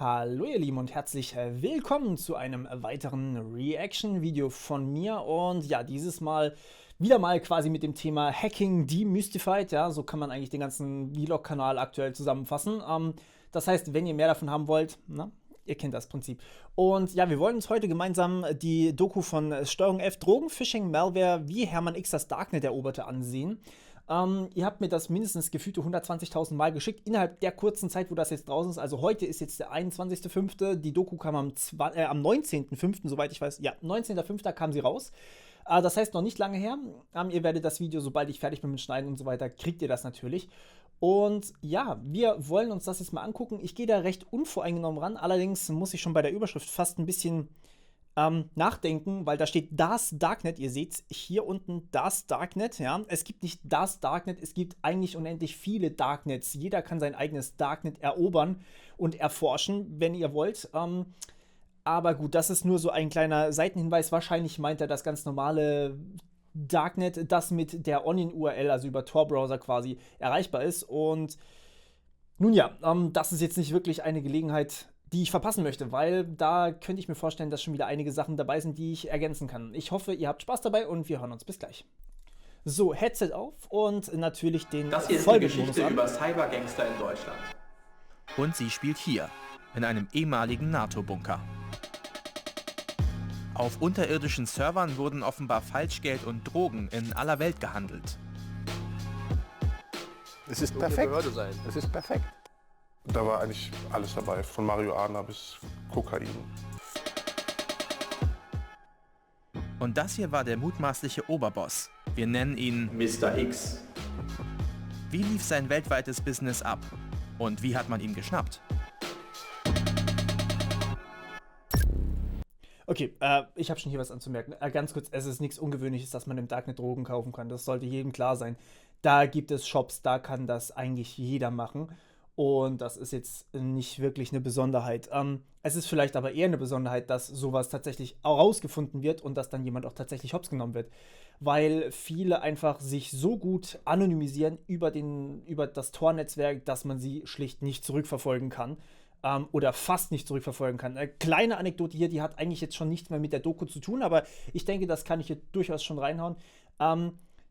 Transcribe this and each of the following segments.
Hallo ihr Lieben und herzlich willkommen zu einem weiteren Reaction-Video von mir und ja, dieses Mal wieder mal quasi mit dem Thema Hacking Demystified, ja, so kann man eigentlich den ganzen Vlog-Kanal aktuell zusammenfassen. Das heißt, wenn ihr mehr davon haben wollt, na, ihr kennt das Prinzip. Und ja, wir wollen uns heute gemeinsam die Doku von Steuerung F Drogenphishing Malware, wie Hermann X das Darknet eroberte, ansehen. Ihr habt mir das mindestens gefühlte 120.000 Mal geschickt, innerhalb der kurzen Zeit, wo das jetzt draußen ist. Also heute ist jetzt der 21.05. Die Doku kam am 19.05., soweit ich weiß. Ja, 19.05. kam sie raus. Das heißt, noch nicht lange her. Ihr werdet das Video, sobald ich fertig bin mit Schneiden und so weiter, kriegt ihr das natürlich. Und ja, wir wollen uns das jetzt mal angucken. Ich gehe da recht unvoreingenommen ran. Allerdings muss ich schon bei der Überschrift fast ein bisschen nachdenken, weil da steht das Darknet. Ihr seht hier unten das Darknet. Ja? Es gibt nicht das Darknet, es gibt eigentlich unendlich viele Darknets. Jeder kann sein eigenes Darknet erobern und erforschen, wenn ihr wollt. Aber gut, das ist nur so ein kleiner Seitenhinweis. Wahrscheinlich meint er das ganz normale Darknet, das mit der Onion-URL, also über Tor-Browser quasi, erreichbar ist. Und nun ja, das ist jetzt nicht wirklich eine Gelegenheit, die ich verpassen möchte, weil da könnte ich mir vorstellen, dass schon wieder einige Sachen dabei sind, die ich ergänzen kann. Ich hoffe, ihr habt Spaß dabei und wir hören uns bis gleich. So, Headset auf und natürlich den Das hier ist die Geschichte über Cybergangster in Deutschland. Und sie spielt hier, in einem ehemaligen NATO-Bunker. Auf unterirdischen Servern wurden offenbar Falschgeld und Drogen in aller Welt gehandelt. Es ist perfekt. Es ist perfekt. Da war eigentlich alles dabei, von Marihuana bis Kokain. Und das hier war der mutmaßliche Oberboss. Wir nennen ihn Mr. X. Wie lief sein weltweites Business ab? Und wie hat man ihn geschnappt? Okay, ich habe schon hier was anzumerken. Ganz kurz, es ist nichts Ungewöhnliches, dass man im Darknet Drogen kaufen kann. Das sollte jedem klar sein. Da gibt es Shops, da kann das eigentlich jeder machen. Und das ist jetzt nicht wirklich eine Besonderheit. Es ist vielleicht aber eher eine Besonderheit, dass sowas tatsächlich auch rausgefunden wird und dass dann jemand auch tatsächlich hops genommen wird. Weil viele einfach sich so gut anonymisieren über das Tor-Netzwerk, dass man sie schlicht nicht zurückverfolgen kann. Oder fast nicht zurückverfolgen kann. Eine kleine Anekdote hier, die hat eigentlich jetzt schon nichts mehr mit der Doku zu tun, aber ich denke, das kann ich hier durchaus schon reinhauen.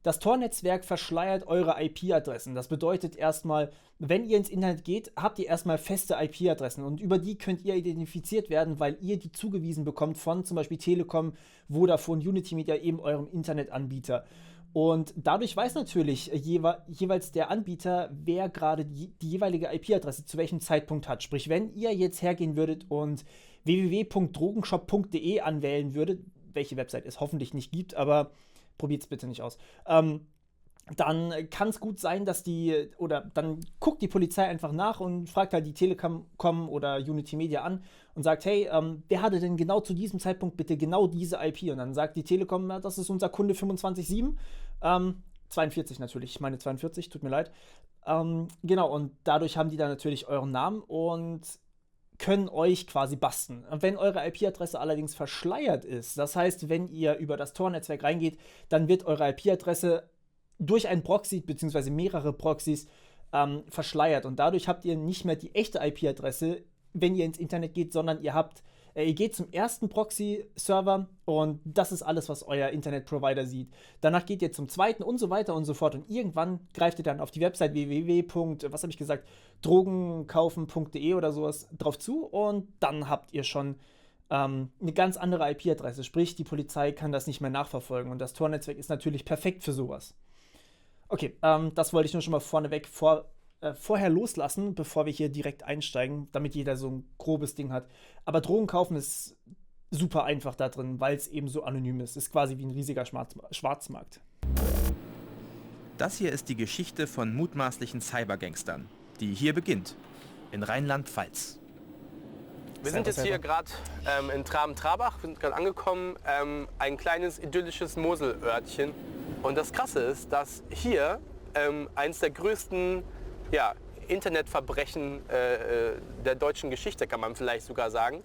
Das Tor-Netzwerk verschleiert eure IP-Adressen. Das bedeutet erstmal, wenn ihr ins Internet geht, habt ihr erstmal feste IP-Adressen und über die könnt ihr identifiziert werden, weil ihr die zugewiesen bekommt von zum Beispiel Telekom, Vodafone, Unitymedia, eben eurem Internetanbieter. Und dadurch weiß natürlich jeweils der Anbieter, wer gerade die jeweilige IP-Adresse zu welchem Zeitpunkt hat. Sprich, wenn ihr jetzt hergehen würdet und www.drogenshop.de anwählen würdet, welche Website es hoffentlich nicht gibt, aber probiert es bitte nicht aus. Dann kann es gut sein, dass dann guckt die Polizei einfach nach und fragt halt die Telekom oder Unitymedia an und sagt, hey, wer hatte denn genau zu diesem Zeitpunkt bitte genau diese IP? Und dann sagt die Telekom, ja, das ist unser Kunde 257, 42 natürlich, ich meine 42, tut mir leid. Genau, und dadurch haben die dann natürlich euren Namen und können euch quasi basten. Wenn eure IP-Adresse allerdings verschleiert ist, das heißt, wenn ihr über das Tor-Netzwerk reingeht, dann wird eure IP-Adresse durch einen Proxy bzw. mehrere Proxys verschleiert und dadurch habt ihr nicht mehr die echte IP-Adresse, wenn ihr ins Internet geht, sondern ihr geht zum ersten Proxy-Server und das ist alles, was euer Internetprovider sieht. Danach geht ihr zum zweiten und so weiter und so fort und irgendwann greift ihr dann auf die Website www.drogenkaufen.de oder sowas drauf zu und dann habt ihr schon eine ganz andere IP-Adresse. Sprich, die Polizei kann das nicht mehr nachverfolgen und das Tor-Netzwerk ist natürlich perfekt für sowas. Okay, das wollte ich nur schon mal vorneweg vorher loslassen, bevor wir hier direkt einsteigen, damit jeder so ein grobes Ding hat. Aber Drogen kaufen ist super einfach da drin, weil es eben so anonym ist. Ist quasi wie ein riesiger Schwarzmarkt. Das hier ist die Geschichte von mutmaßlichen Cybergangstern, die hier beginnt, in Rheinland-Pfalz. Wir sind jetzt hier gerade in Traben-Trabach, wir sind gerade angekommen, ein kleines idyllisches Moselörtchen. Und das Krasse ist, dass hier eines der größten Internetverbrechen der deutschen Geschichte, kann man vielleicht sogar sagen,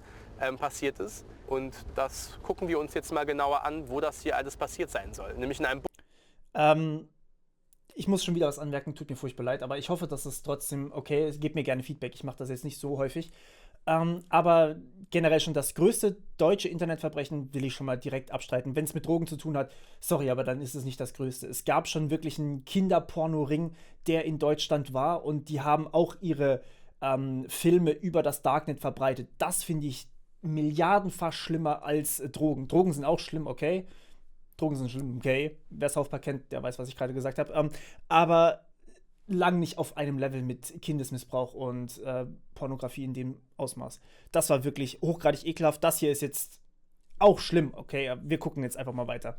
passiert ist. Und das gucken wir uns jetzt mal genauer an, wo das hier alles passiert sein soll. Nämlich in einem Ich muss schon wieder was anmerken, tut mir furchtbar leid, aber ich hoffe, dass es trotzdem okay ist. Gebt mir gerne Feedback, ich mache das jetzt nicht so häufig. Aber generell schon das größte deutsche Internetverbrechen will ich schon mal direkt abstreiten. Wenn es mit Drogen zu tun hat, sorry, aber dann ist es nicht das größte. Es gab schon wirklich einen Kinderpornoring, der in Deutschland war, und die haben auch ihre Filme über das Darknet verbreitet. Das finde ich milliardenfach schlimmer als Drogen. Drogen sind auch schlimm, okay. Drogen sind schlimm, okay. Wer South Park kennt, der weiß, was ich gerade gesagt habe. Aber lang nicht auf einem Level mit Kindesmissbrauch und Pornografie in dem Ausmaß. Das war wirklich hochgradig ekelhaft. Das hier ist jetzt auch schlimm, okay. Wir gucken jetzt einfach mal weiter.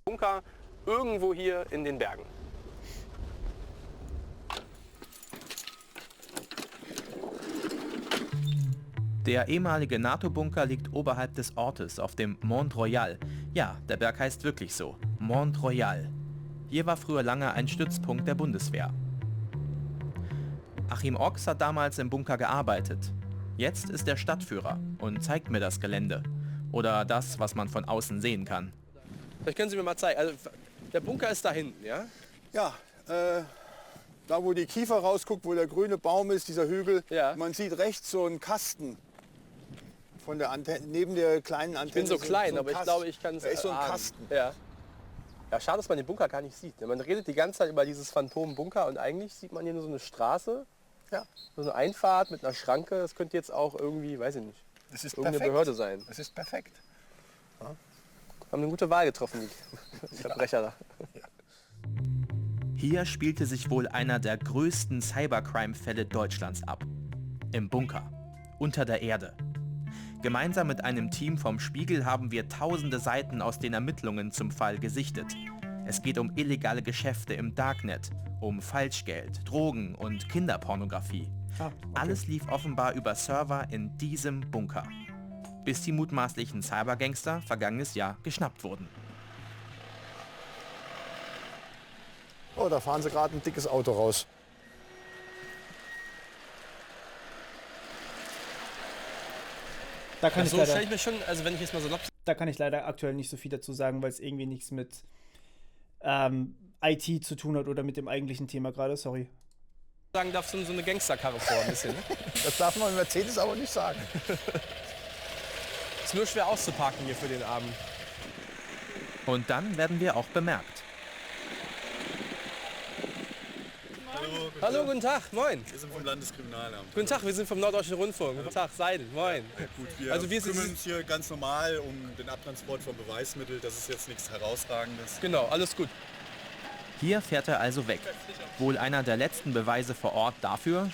Bunker irgendwo hier in den Bergen. Der ehemalige NATO-Bunker liegt oberhalb des Ortes auf dem Mont Royal. Ja, der Berg heißt wirklich so, Mont Royal. Hier war früher lange ein Stützpunkt der Bundeswehr. Achim Ochs hat damals im Bunker gearbeitet. Jetzt ist er Stadtführer und zeigt mir das Gelände. Oder das, was man von außen sehen kann. Vielleicht können Sie mir mal zeigen. Also, der Bunker ist da hinten, ja? Ja, da wo die Kiefer rausguckt, wo der grüne Baum ist, dieser Hügel, Ja. man sieht rechts so einen Kasten von der Antenne, neben der kleinen Antenne. Ich bin so klein, ein aber ich Kasten. glaube, ich kann es Da ist so ein erahnen. Kasten. Ja. Ja, schade, dass man den Bunker gar nicht sieht. Man redet die ganze Zeit über dieses Phantom-Bunker und eigentlich sieht man hier nur so eine Straße, Ja, so eine Einfahrt mit einer Schranke. Das könnte jetzt auch irgendwie, weiß ich nicht, das ist irgendeine perfekt. Behörde sein. Das ist perfekt. Haben eine gute Wahl getroffen, die Verbrecher da. Hier spielte sich wohl einer der größten Cybercrime-Fälle Deutschlands ab. Im Bunker, unter der Erde. Gemeinsam mit einem Team vom Spiegel haben wir tausende Seiten aus den Ermittlungen zum Fall gesichtet. Es geht um illegale Geschäfte im Darknet, um Falschgeld, Drogen und Kinderpornografie. Okay. Alles lief offenbar über Server in diesem Bunker. Bis die mutmaßlichen Cybergangster vergangenes Jahr geschnappt wurden. Oh, da fahren sie gerade ein dickes Auto raus. Da kann, So ich stelle leider, ich mir schon, also wenn ich jetzt mal so da kann ich leider aktuell nicht so viel dazu sagen, weil es irgendwie nichts mit IT zu tun hat oder mit dem eigentlichen Thema gerade, sorry. sagen darf, so eine Gangsterkarre vor ein bisschen. Ne? Das darf man im Mercedes aber nicht sagen. Ist nur schwer auszuparken hier für den Abend. Und dann werden wir auch bemerkt. Hallo, guten Tag, moin. Wir sind vom Landeskriminalamt. Guten Tag, wir sind vom Norddeutschen Rundfunk. Guten Tag, Seidel, moin. Gut, wir, Also wir kümmern sind- uns hier ganz normal um den Abtransport von Beweismitteln. Das ist jetzt nichts Herausragendes. Genau, alles gut. Hier fährt er also weg. Wohl einer der letzten Beweise vor Ort dafür,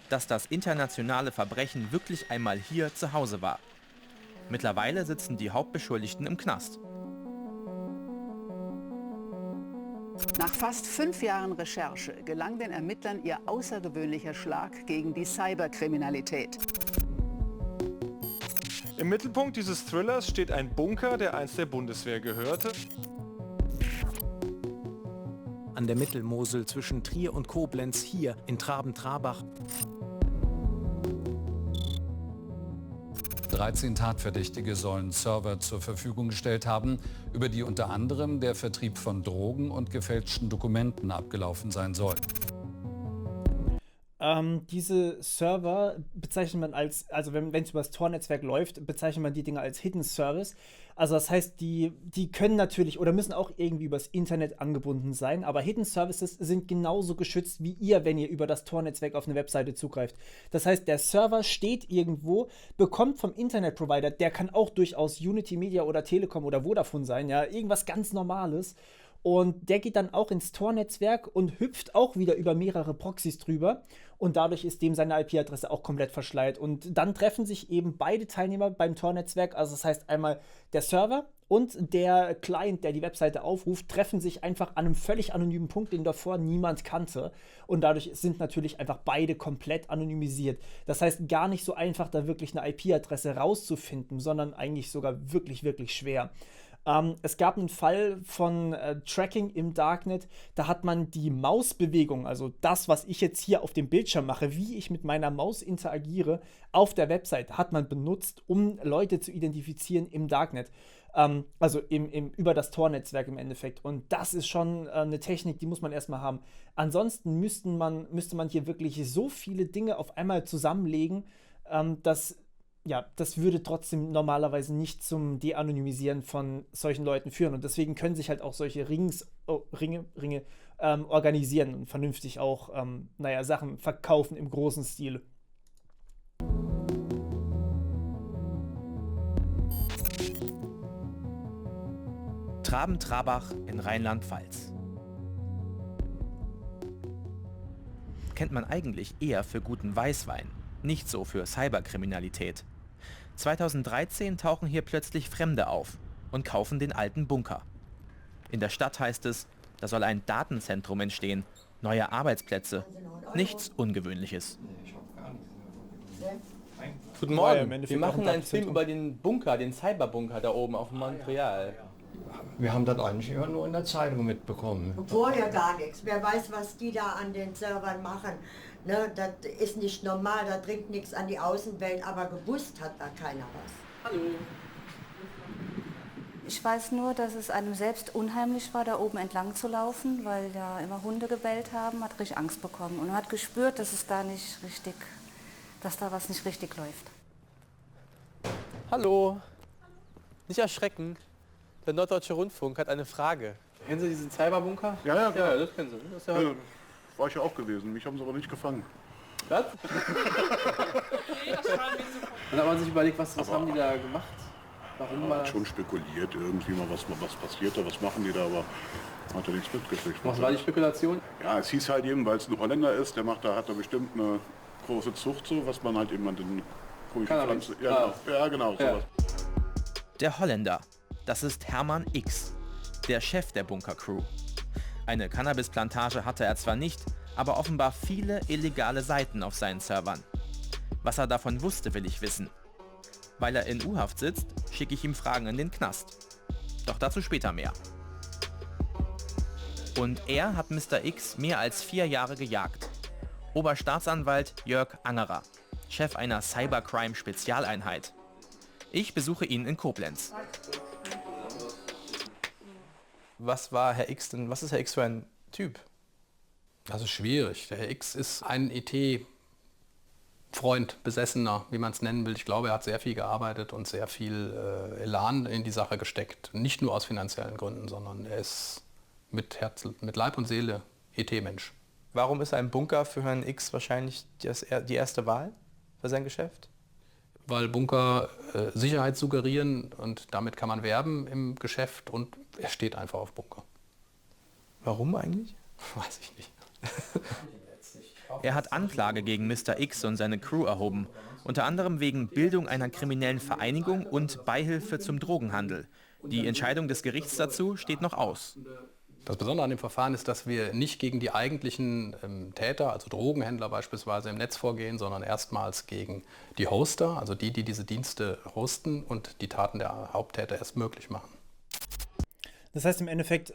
dass das internationale Verbrechen wirklich einmal hier zu Hause war. Mittlerweile sitzen die Hauptbeschuldigten im Knast. Nach fast 5 Jahren Recherche gelang den Ermittlern ihr außergewöhnlicher Schlag gegen die Cyberkriminalität. Im Mittelpunkt dieses Thrillers steht ein Bunker, der einst der Bundeswehr gehörte. An der Mittelmosel zwischen Trier und Koblenz, hier in Traben-Trabach. 13 Tatverdächtige sollen Server zur Verfügung gestellt haben, über die unter anderem der Vertrieb von Drogen und gefälschten Dokumenten abgelaufen sein soll. Diese Server bezeichnet man als, also wenn es über das Tor-Netzwerk läuft, bezeichnet man die Dinge als Hidden Service. Also das heißt, die können natürlich oder müssen auch irgendwie übers Internet angebunden sein, aber Hidden Services sind genauso geschützt wie ihr, wenn ihr über das Tor-Netzwerk auf eine Webseite zugreift. Das heißt, der Server steht irgendwo, bekommt vom Internetprovider, der kann auch durchaus Unity Media oder Telekom oder Vodafone sein, ja, irgendwas ganz Normales. Und der geht dann auch ins Tor-Netzwerk und hüpft auch wieder über mehrere Proxys drüber. Und dadurch ist dem seine IP-Adresse auch komplett verschleiert. Und dann treffen sich eben beide Teilnehmer beim Tor-Netzwerk. Also das heißt einmal der Server und der Client, der die Webseite aufruft, treffen sich einfach an einem völlig anonymen Punkt, den davor niemand kannte. Und dadurch sind natürlich einfach beide komplett anonymisiert. Das heißt, gar nicht so einfach, da wirklich eine IP-Adresse rauszufinden, sondern eigentlich sogar wirklich, wirklich schwer. Es gab einen Fall von Tracking im Darknet, da hat man die Mausbewegung, also das, was ich jetzt hier auf dem Bildschirm mache, wie ich mit meiner Maus interagiere, auf der Website hat man benutzt, um Leute zu identifizieren im Darknet. Also über das Tor-Netzwerk im Endeffekt. Und das ist schon eine Technik, die muss man erstmal haben. Ansonsten müsste man hier wirklich so viele Dinge auf einmal zusammenlegen, dass das würde trotzdem normalerweise nicht zum De-Anonymisieren von solchen Leuten führen. Und deswegen können sich halt auch solche Ringe organisieren und vernünftig auch Sachen verkaufen im großen Stil. Traben-Trabach in Rheinland-Pfalz. Kennt man eigentlich eher für guten Weißwein, nicht so für Cyberkriminalität. 2013 tauchen hier plötzlich Fremde auf und kaufen den alten Bunker. In der Stadt heißt es, da soll ein Datenzentrum entstehen, neue Arbeitsplätze. Nichts Ungewöhnliches. Guten Morgen, wir machen einen Film über den Bunker, den Cyberbunker da oben auf Montreal. Wir haben das eigentlich immer nur in der Zeitung mitbekommen. Vorher gar nichts. Wer weiß, was die da an den Servern machen. Ne, das ist nicht normal, da dringt nichts an die Außenwelt, aber gewusst hat da keiner was. Hallo. Ich weiß nur, dass es einem selbst unheimlich war, da oben entlang zu laufen, weil da immer Hunde gebellt haben, hat richtig Angst bekommen und hat gespürt, dass da was nicht richtig läuft. Hallo. Nicht erschrecken. Der Norddeutsche Rundfunk hat eine Frage. Kennen Sie diesen Cyberbunker? Ja, klar. Ja, das kennen Sie. Das ist ja, war ich ja auch gewesen. Mich haben sie aber nicht gefangen. Was? Und hat man sich überlegt, was haben die da gemacht? Warum man hat schon spekuliert, irgendwie mal was passiert da, was machen die da, aber hat er nichts mitgekriegt. Was war die Spekulation? Ja, es hieß halt eben, weil es ein Holländer ist, hat da bestimmt eine große Zucht, so, was man halt eben an den komischen Pflanzen... Ja, genau, sowas. Der Holländer, das ist Hermann X, der Chef der Bunker-Crew. Eine Cannabisplantage hatte er zwar nicht, aber offenbar viele illegale Seiten auf seinen Servern. Was er davon wusste, will ich wissen. Weil er in U-Haft sitzt, schicke ich ihm Fragen in den Knast. Doch dazu später mehr. Und er hat Mr. X mehr als 4 Jahre gejagt. Oberstaatsanwalt Jörg Angerer, Chef einer Cybercrime-Spezialeinheit. Ich besuche ihn in Koblenz. Was ist Herr X für ein Typ? Das ist schwierig. Der Herr X ist ein IT-Freund, Besessener, wie man es nennen will. Ich glaube, er hat sehr viel gearbeitet und sehr viel Elan in die Sache gesteckt. Nicht nur aus finanziellen Gründen, sondern er ist mit Leib und Seele IT-Mensch. Warum ist ein Bunker für Herrn X wahrscheinlich die erste Wahl für sein Geschäft? Weil Bunker Sicherheit suggerieren und damit kann man werben im Geschäft und er steht einfach auf Bunker. Warum eigentlich? Weiß ich nicht. Er hat Anklage gegen Mr. X und seine Crew erhoben, unter anderem wegen Bildung einer kriminellen Vereinigung und Beihilfe zum Drogenhandel. Die Entscheidung des Gerichts dazu steht noch aus. Das Besondere an dem Verfahren ist, dass wir nicht gegen die eigentlichen Täter, also Drogenhändler beispielsweise, im Netz vorgehen, sondern erstmals gegen die Hoster, also die diese Dienste hosten und die Taten der Haupttäter erst möglich machen. Das heißt im Endeffekt,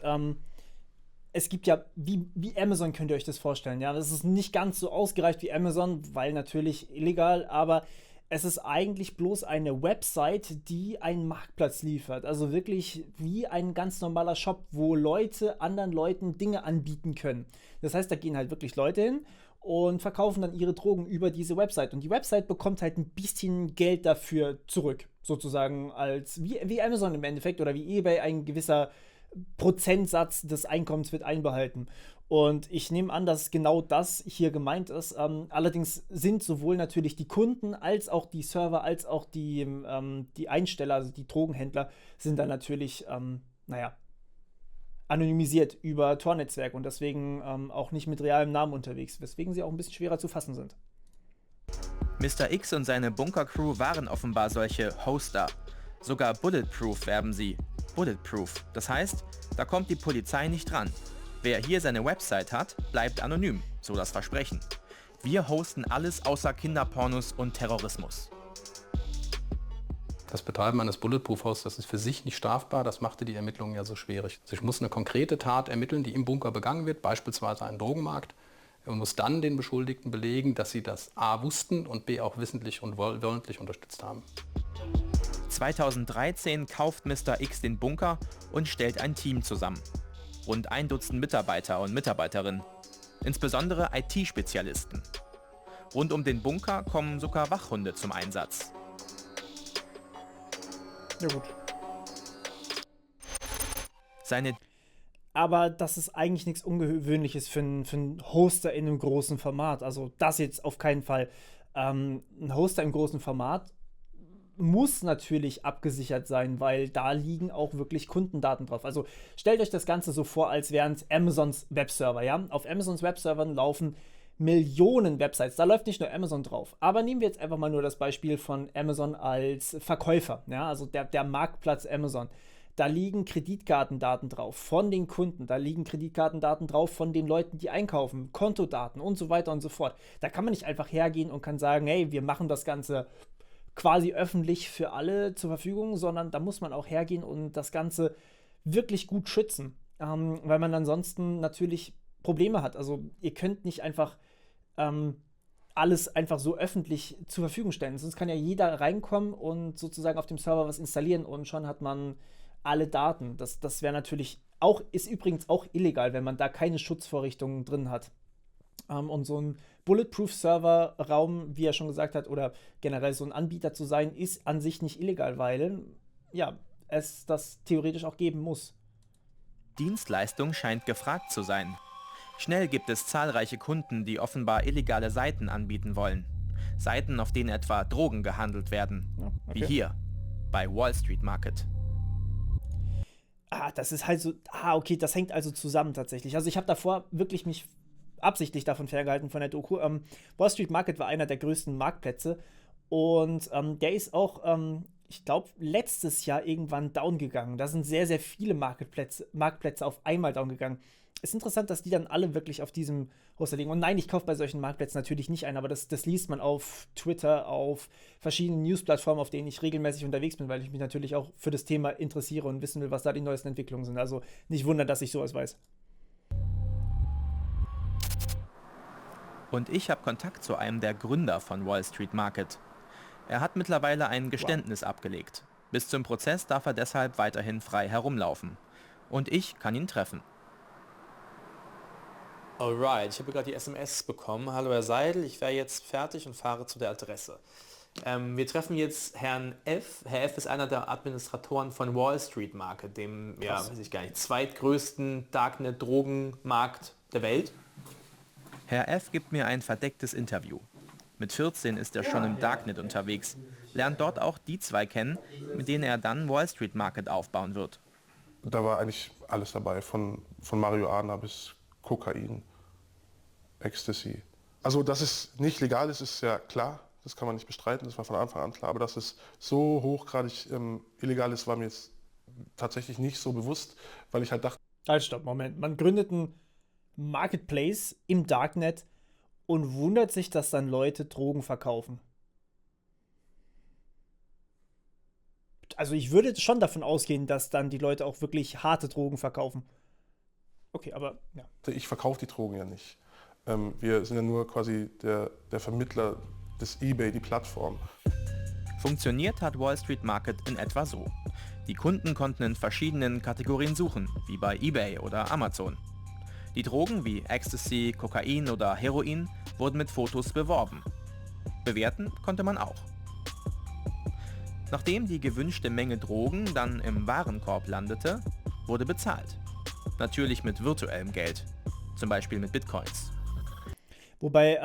es gibt ja, wie Amazon könnt ihr euch das vorstellen, ja, das ist nicht ganz so ausgereift wie Amazon, weil natürlich illegal, aber es ist eigentlich bloß eine Website, die einen Marktplatz liefert. Also wirklich wie ein ganz normaler Shop, wo Leute anderen Leuten Dinge anbieten können. Das heißt, da gehen halt wirklich Leute hin und verkaufen dann ihre Drogen über diese Website. Und die Website bekommt halt ein bisschen Geld dafür zurück, sozusagen als wie Amazon im Endeffekt oder wie eBay, ein gewisser Prozentsatz des Einkommens wird einbehalten. Und ich nehme an, dass genau das hier gemeint ist. Allerdings sind sowohl natürlich die Kunden als auch die Server, als auch die Einsteller, also die Drogenhändler, sind dann natürlich, anonymisiert über Tor-Netzwerk und deswegen auch nicht mit realem Namen unterwegs, weswegen sie auch ein bisschen schwerer zu fassen sind. Mr. X und seine Bunker-Crew waren offenbar solche Hoster. Sogar Bulletproof werben sie. Bulletproof, das heißt, da kommt die Polizei nicht ran. Wer hier seine Website hat, bleibt anonym, so das Versprechen. Wir hosten alles außer Kinderpornos und Terrorismus. Das Betreiben eines Bulletproof-Hauses, das ist für sich nicht strafbar, das machte die Ermittlungen ja so schwierig. Also ich muss eine konkrete Tat ermitteln, die im Bunker begangen wird, beispielsweise einen Drogenmarkt, und muss dann den Beschuldigten belegen, dass sie das A wussten und B auch wissentlich und wollentlich unterstützt haben. 2013 kauft Mr. X den Bunker und stellt ein Team zusammen. Rund 1 Dutzend Mitarbeiter und Mitarbeiterinnen, insbesondere IT-Spezialisten. Rund um den Bunker kommen sogar Wachhunde zum Einsatz. Ja gut. Seine Aber das ist eigentlich nichts Ungewöhnliches für einen Hoster in einem großen Format. Also das jetzt auf keinen Fall. Ein Hoster im großen Format muss natürlich abgesichert sein, weil da liegen auch wirklich Kundendaten drauf. Also stellt euch das Ganze so vor, als wären es Amazons Webserver. Ja? Auf Amazons Webservern laufen Millionen Websites. Da läuft nicht nur Amazon drauf. Aber nehmen wir jetzt einfach mal nur das Beispiel von Amazon als Verkäufer. Ja? Also der Marktplatz Amazon. Da liegen Kreditkartendaten drauf von den Kunden, da liegen Kreditkartendaten drauf von den Leuten, die einkaufen, Kontodaten und so weiter und so fort. Da kann man nicht einfach hergehen und kann sagen, hey, wir machen das Ganze quasi öffentlich für alle zur Verfügung, sondern da muss man auch hergehen und das Ganze wirklich gut schützen, weil man ansonsten natürlich Probleme hat. Also ihr könnt nicht einfach alles einfach so öffentlich zur Verfügung stellen. Sonst kann ja jeder reinkommen und sozusagen auf dem Server was installieren und schon hat man alle Daten. Das wäre natürlich auch, ist übrigens auch illegal, wenn man da keine Schutzvorrichtungen drin hat. Und so ein Bulletproof-Server-Raum, wie er schon gesagt hat, oder generell so ein Anbieter zu sein, ist an sich nicht illegal, weil ja, es das theoretisch auch geben muss. Dienstleistung scheint gefragt zu sein. Schnell gibt es zahlreiche Kunden, die offenbar illegale Seiten anbieten wollen. Seiten, auf denen etwa Drogen gehandelt werden. Ja, okay. Wie hier, bei Wall Street Market. Das ist halt so, okay, das hängt also zusammen tatsächlich. Also ich habe davor wirklich mich absichtlich davon ferngehalten von der Doku. Wall Street Market war einer der größten Marktplätze und der ist auch, ich glaube, letztes Jahr irgendwann down gegangen. Da sind sehr, sehr viele Marktplätze auf einmal down gegangen. Ist interessant, dass die dann alle wirklich auf diesem Hoster liegen. Und nein, ich kaufe bei solchen Marktplätzen natürlich nicht ein, aber das liest man auf Twitter, auf verschiedenen News-Plattformen, auf denen ich regelmäßig unterwegs bin, weil ich mich natürlich auch für das Thema interessiere und wissen will, was da die neuesten Entwicklungen sind. Also nicht wundern, dass ich sowas weiß. Und ich habe Kontakt zu einem der Gründer von Wall Street Market. Er hat mittlerweile ein Geständnis abgelegt. Bis zum Prozess darf er deshalb weiterhin frei herumlaufen. Und ich kann ihn treffen. Alright, ich habe gerade die SMS bekommen. Hallo Herr Seidel, ich wäre jetzt fertig und fahre zu der Adresse. Wir treffen jetzt Herrn F. Herr F. ist einer der Administratoren von Wall Street Market, dem, weiß ich gar nicht, zweitgrößten Darknet-Drogenmarkt der Welt. Herr F. gibt mir ein verdecktes Interview. Mit 14 ist er schon im Darknet unterwegs, lernt dort auch die 2 kennen, mit denen er dann Wall Street Market aufbauen wird. Da war eigentlich alles dabei, von Marihuana bis Kokain, Ecstasy. Also, dass es nicht legal ist, ist ja klar. Das kann man nicht bestreiten, das war von Anfang an klar. Aber dass es so hochgradig illegal ist, war mir jetzt tatsächlich nicht so bewusst, weil ich halt dachte... Halt, stopp, Moment. Man gründet einen Marketplace im Darknet und wundert sich, dass dann Leute Drogen verkaufen. Also ich würde schon davon ausgehen, dass dann die Leute auch wirklich harte Drogen verkaufen. Okay, aber ja. Ich verkaufe die Drogen ja nicht. Wir sind ja nur quasi der Vermittler des eBay, die Plattform. Funktioniert hat Wall Street Market in etwa so. Die Kunden konnten in verschiedenen Kategorien suchen, wie bei eBay oder Amazon. Die Drogen wie Ecstasy, Kokain oder Heroin wurden mit Fotos beworben. Bewerten konnte man auch. Nachdem die gewünschte Menge Drogen dann im Warenkorb landete, wurde bezahlt. Natürlich mit virtuellem Geld, zum Beispiel mit Bitcoins. Wobei,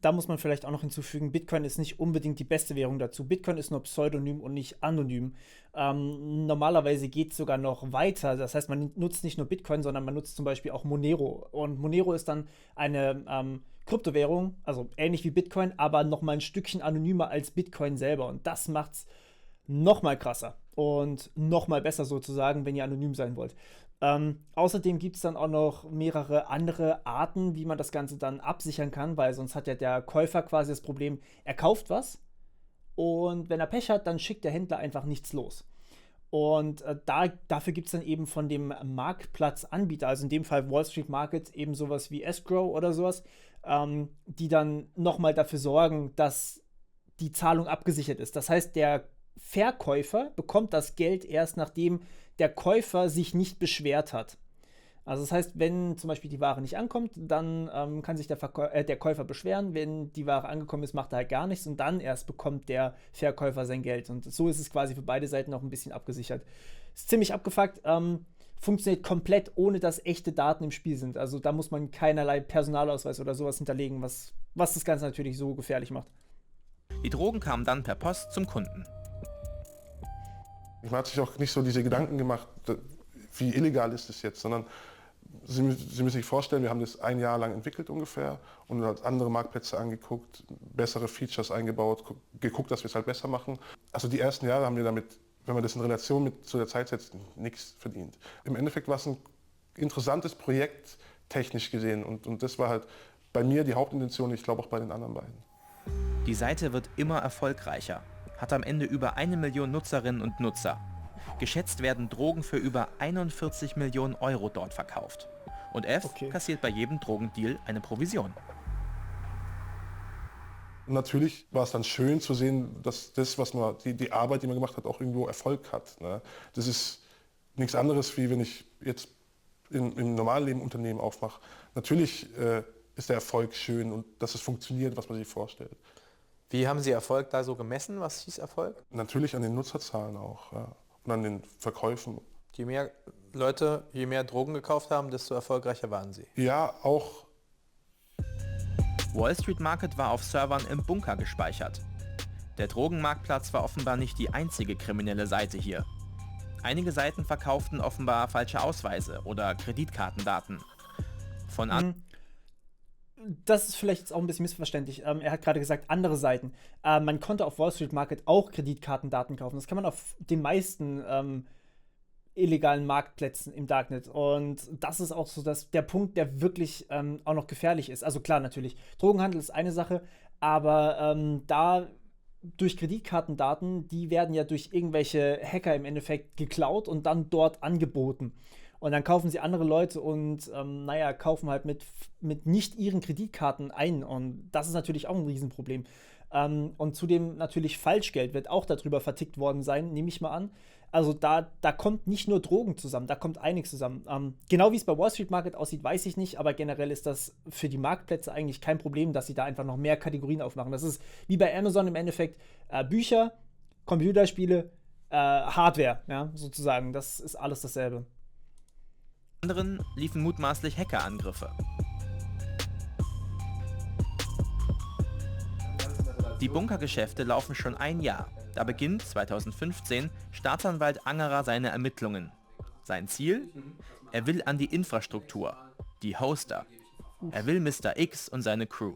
da muss man vielleicht auch noch hinzufügen, Bitcoin ist nicht unbedingt die beste Währung dazu. Bitcoin ist nur Pseudonym und nicht anonym. Normalerweise geht es sogar noch weiter. Das heißt, man nutzt nicht nur Bitcoin, sondern man nutzt zum Beispiel auch Monero. Und Monero ist dann eine Kryptowährung, also ähnlich wie Bitcoin, aber noch mal ein Stückchen anonymer als Bitcoin selber. Und das macht's noch mal krasser und noch mal besser sozusagen, wenn ihr anonym sein wollt. Außerdem gibt es dann auch noch mehrere andere Arten, wie man das Ganze dann absichern kann, weil sonst hat ja der Käufer quasi das Problem, er kauft was Und wenn er Pech hat, dann schickt der Händler einfach nichts los. Und dafür gibt es dann eben von dem Marktplatzanbieter, also in dem Fall Wall Street Market, eben sowas wie Escrow oder sowas, die dann nochmal dafür sorgen, dass die Zahlung abgesichert ist. Das heißt, der Verkäufer bekommt das Geld erst, nachdem der Käufer sich nicht beschwert hat. Also das heißt, wenn zum Beispiel die Ware nicht ankommt, dann kann sich der Käufer beschweren. Wenn die Ware angekommen ist, macht er halt gar nichts und dann erst bekommt der Verkäufer sein Geld. Und so ist es quasi für beide Seiten noch ein bisschen abgesichert. Ist ziemlich abgefuckt. Funktioniert komplett, ohne dass echte Daten im Spiel sind. Also da muss man keinerlei Personalausweis oder sowas hinterlegen, was das Ganze natürlich so gefährlich macht. Die Drogen kamen dann per Post zum Kunden. Man hat sich auch nicht so diese Gedanken gemacht, wie illegal ist es jetzt, sondern Sie müssen sich vorstellen, wir haben das 1 Jahr lang entwickelt ungefähr und andere Marktplätze angeguckt, bessere Features eingebaut, geguckt, dass wir es halt besser machen. Also die ersten Jahre haben wir damit, wenn man das in Relation zu der Zeit setzt, nichts verdient. Im Endeffekt war es ein interessantes Projekt, technisch gesehen. Und das war halt bei mir die Hauptintention, ich glaube auch bei den anderen beiden. Die Seite wird immer erfolgreicher, hat am Ende über 1 Million Nutzerinnen und Nutzer. Geschätzt werden Drogen für über 41 Millionen Euro dort verkauft. Und kassiert bei jedem Drogendeal eine Provision. Natürlich war es dann schön zu sehen, dass das, was man, die Arbeit, die man gemacht hat, auch irgendwo Erfolg hat. Ne? Das ist nichts anderes, wie wenn ich jetzt im normalen Leben Unternehmen aufmache. Natürlich ist der Erfolg schön und dass es funktioniert, was man sich vorstellt. Wie haben Sie Erfolg da so gemessen? Was hieß Erfolg? Natürlich an den Nutzerzahlen auch, ja. Und an den Verkäufen. Je mehr Leute, je mehr Drogen gekauft haben, desto erfolgreicher waren Sie. Ja, auch. Wall Street Market war auf Servern im Bunker gespeichert. Der Drogenmarktplatz war offenbar nicht die einzige kriminelle Seite hier. Einige Seiten verkauften offenbar falsche Ausweise oder Kreditkartendaten. Das ist vielleicht jetzt auch ein bisschen missverständlich. Er hat gerade gesagt, andere Seiten. Man konnte auf Wall Street Market auch Kreditkartendaten kaufen. Das kann man auf den meisten illegalen Marktplätzen im Darknet. Und das ist auch so der Punkt, der wirklich auch noch gefährlich ist. Also klar, natürlich, Drogenhandel ist eine Sache, aber da durch Kreditkartendaten, die werden ja durch irgendwelche Hacker im Endeffekt geklaut und dann dort angeboten. Und dann kaufen sie andere Leute und kaufen halt mit nicht ihren Kreditkarten ein. Und das ist natürlich auch ein Riesenproblem. Und zudem natürlich Falschgeld wird auch darüber vertickt worden sein, nehme ich mal an. Also da kommt nicht nur Drogen zusammen, da kommt einiges zusammen. Genau wie es bei Wall Street Market aussieht, weiß ich nicht, aber generell ist das für die Marktplätze eigentlich kein Problem, dass sie da einfach noch mehr Kategorien aufmachen. Das ist wie bei Amazon im Endeffekt Bücher, Computerspiele, Hardware, ja, sozusagen. Das ist alles dasselbe. Anderen liefen mutmaßlich Hackerangriffe. Die Bunkergeschäfte laufen schon 1 Jahr. Da beginnt 2015 Staatsanwalt Angerer seine Ermittlungen. Sein Ziel? Er will an die Infrastruktur, die Hoster. Er will Mr. X und seine Crew.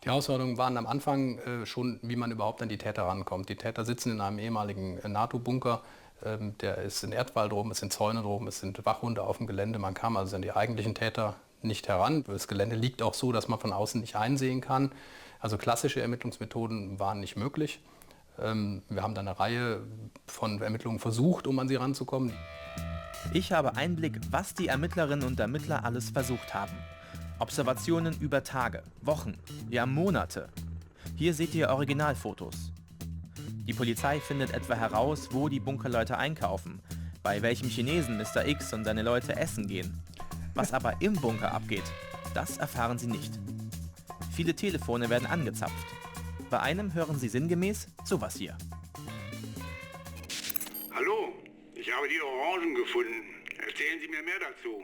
Die Herausforderungen waren am Anfang schon, wie man überhaupt an die Täter rankommt. Die Täter sitzen in einem ehemaligen NATO-Bunker. Der ist in Erdwall drum, es sind Zäune drum, es sind Wachhunde auf dem Gelände. Man kam also an die eigentlichen Täter nicht heran. Das Gelände liegt auch so, dass man von außen nicht einsehen kann. Also klassische Ermittlungsmethoden waren nicht möglich. Wir haben dann eine Reihe von Ermittlungen versucht, um an sie ranzukommen. Ich habe Einblick, was die Ermittlerinnen und Ermittler alles versucht haben. Observationen über Tage, Wochen, ja Monate. Hier seht ihr Originalfotos. Die Polizei findet etwa heraus, wo die Bunkerleute einkaufen, bei welchem Chinesen Mr. X und seine Leute essen gehen. Was aber im Bunker abgeht, das erfahren sie nicht. Viele Telefone werden angezapft. Bei einem hören sie sinngemäß sowas hier. Hallo, ich habe die Orangen gefunden. Erzählen Sie mir mehr dazu.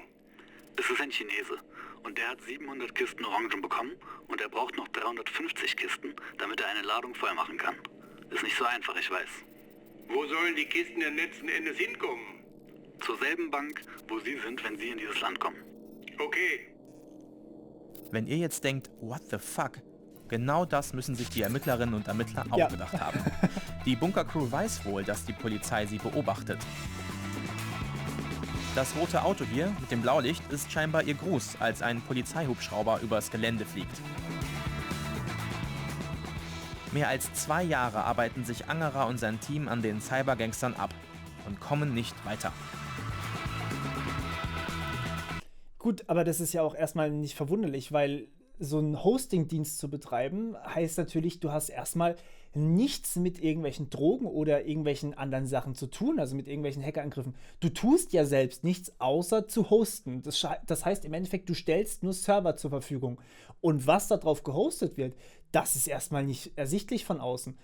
Es ist ein Chinese und der hat 700 Kisten Orangen bekommen und er braucht noch 350 Kisten, damit er eine Ladung voll machen kann. Ist nicht so einfach, ich weiß. Wo sollen die Kisten denn letzten Endes hinkommen? Zur selben Bank, wo Sie sind, wenn Sie in dieses Land kommen. Okay. Wenn ihr jetzt denkt, what the fuck? Genau das müssen sich die Ermittlerinnen und Ermittler auch gedacht haben. Die Bunkercrew weiß wohl, dass die Polizei sie beobachtet. Das rote Auto hier mit dem Blaulicht ist scheinbar ihr Gruß, als ein Polizeihubschrauber übers Gelände fliegt. Mehr als 2 Jahre arbeiten sich Angerer und sein Team an den Cybergangstern ab und kommen nicht weiter. Gut, aber das ist ja auch erstmal nicht verwunderlich, weil so einen Hosting-Dienst zu betreiben, heißt natürlich, du hast erstmal nichts mit irgendwelchen Drogen oder irgendwelchen anderen Sachen zu tun, also mit irgendwelchen Hackerangriffen. Du tust ja selbst nichts, außer zu hosten. Das heißt im Endeffekt, du stellst nur Server zur Verfügung. Und was darauf gehostet wird, das ist erstmal nicht ersichtlich von außen.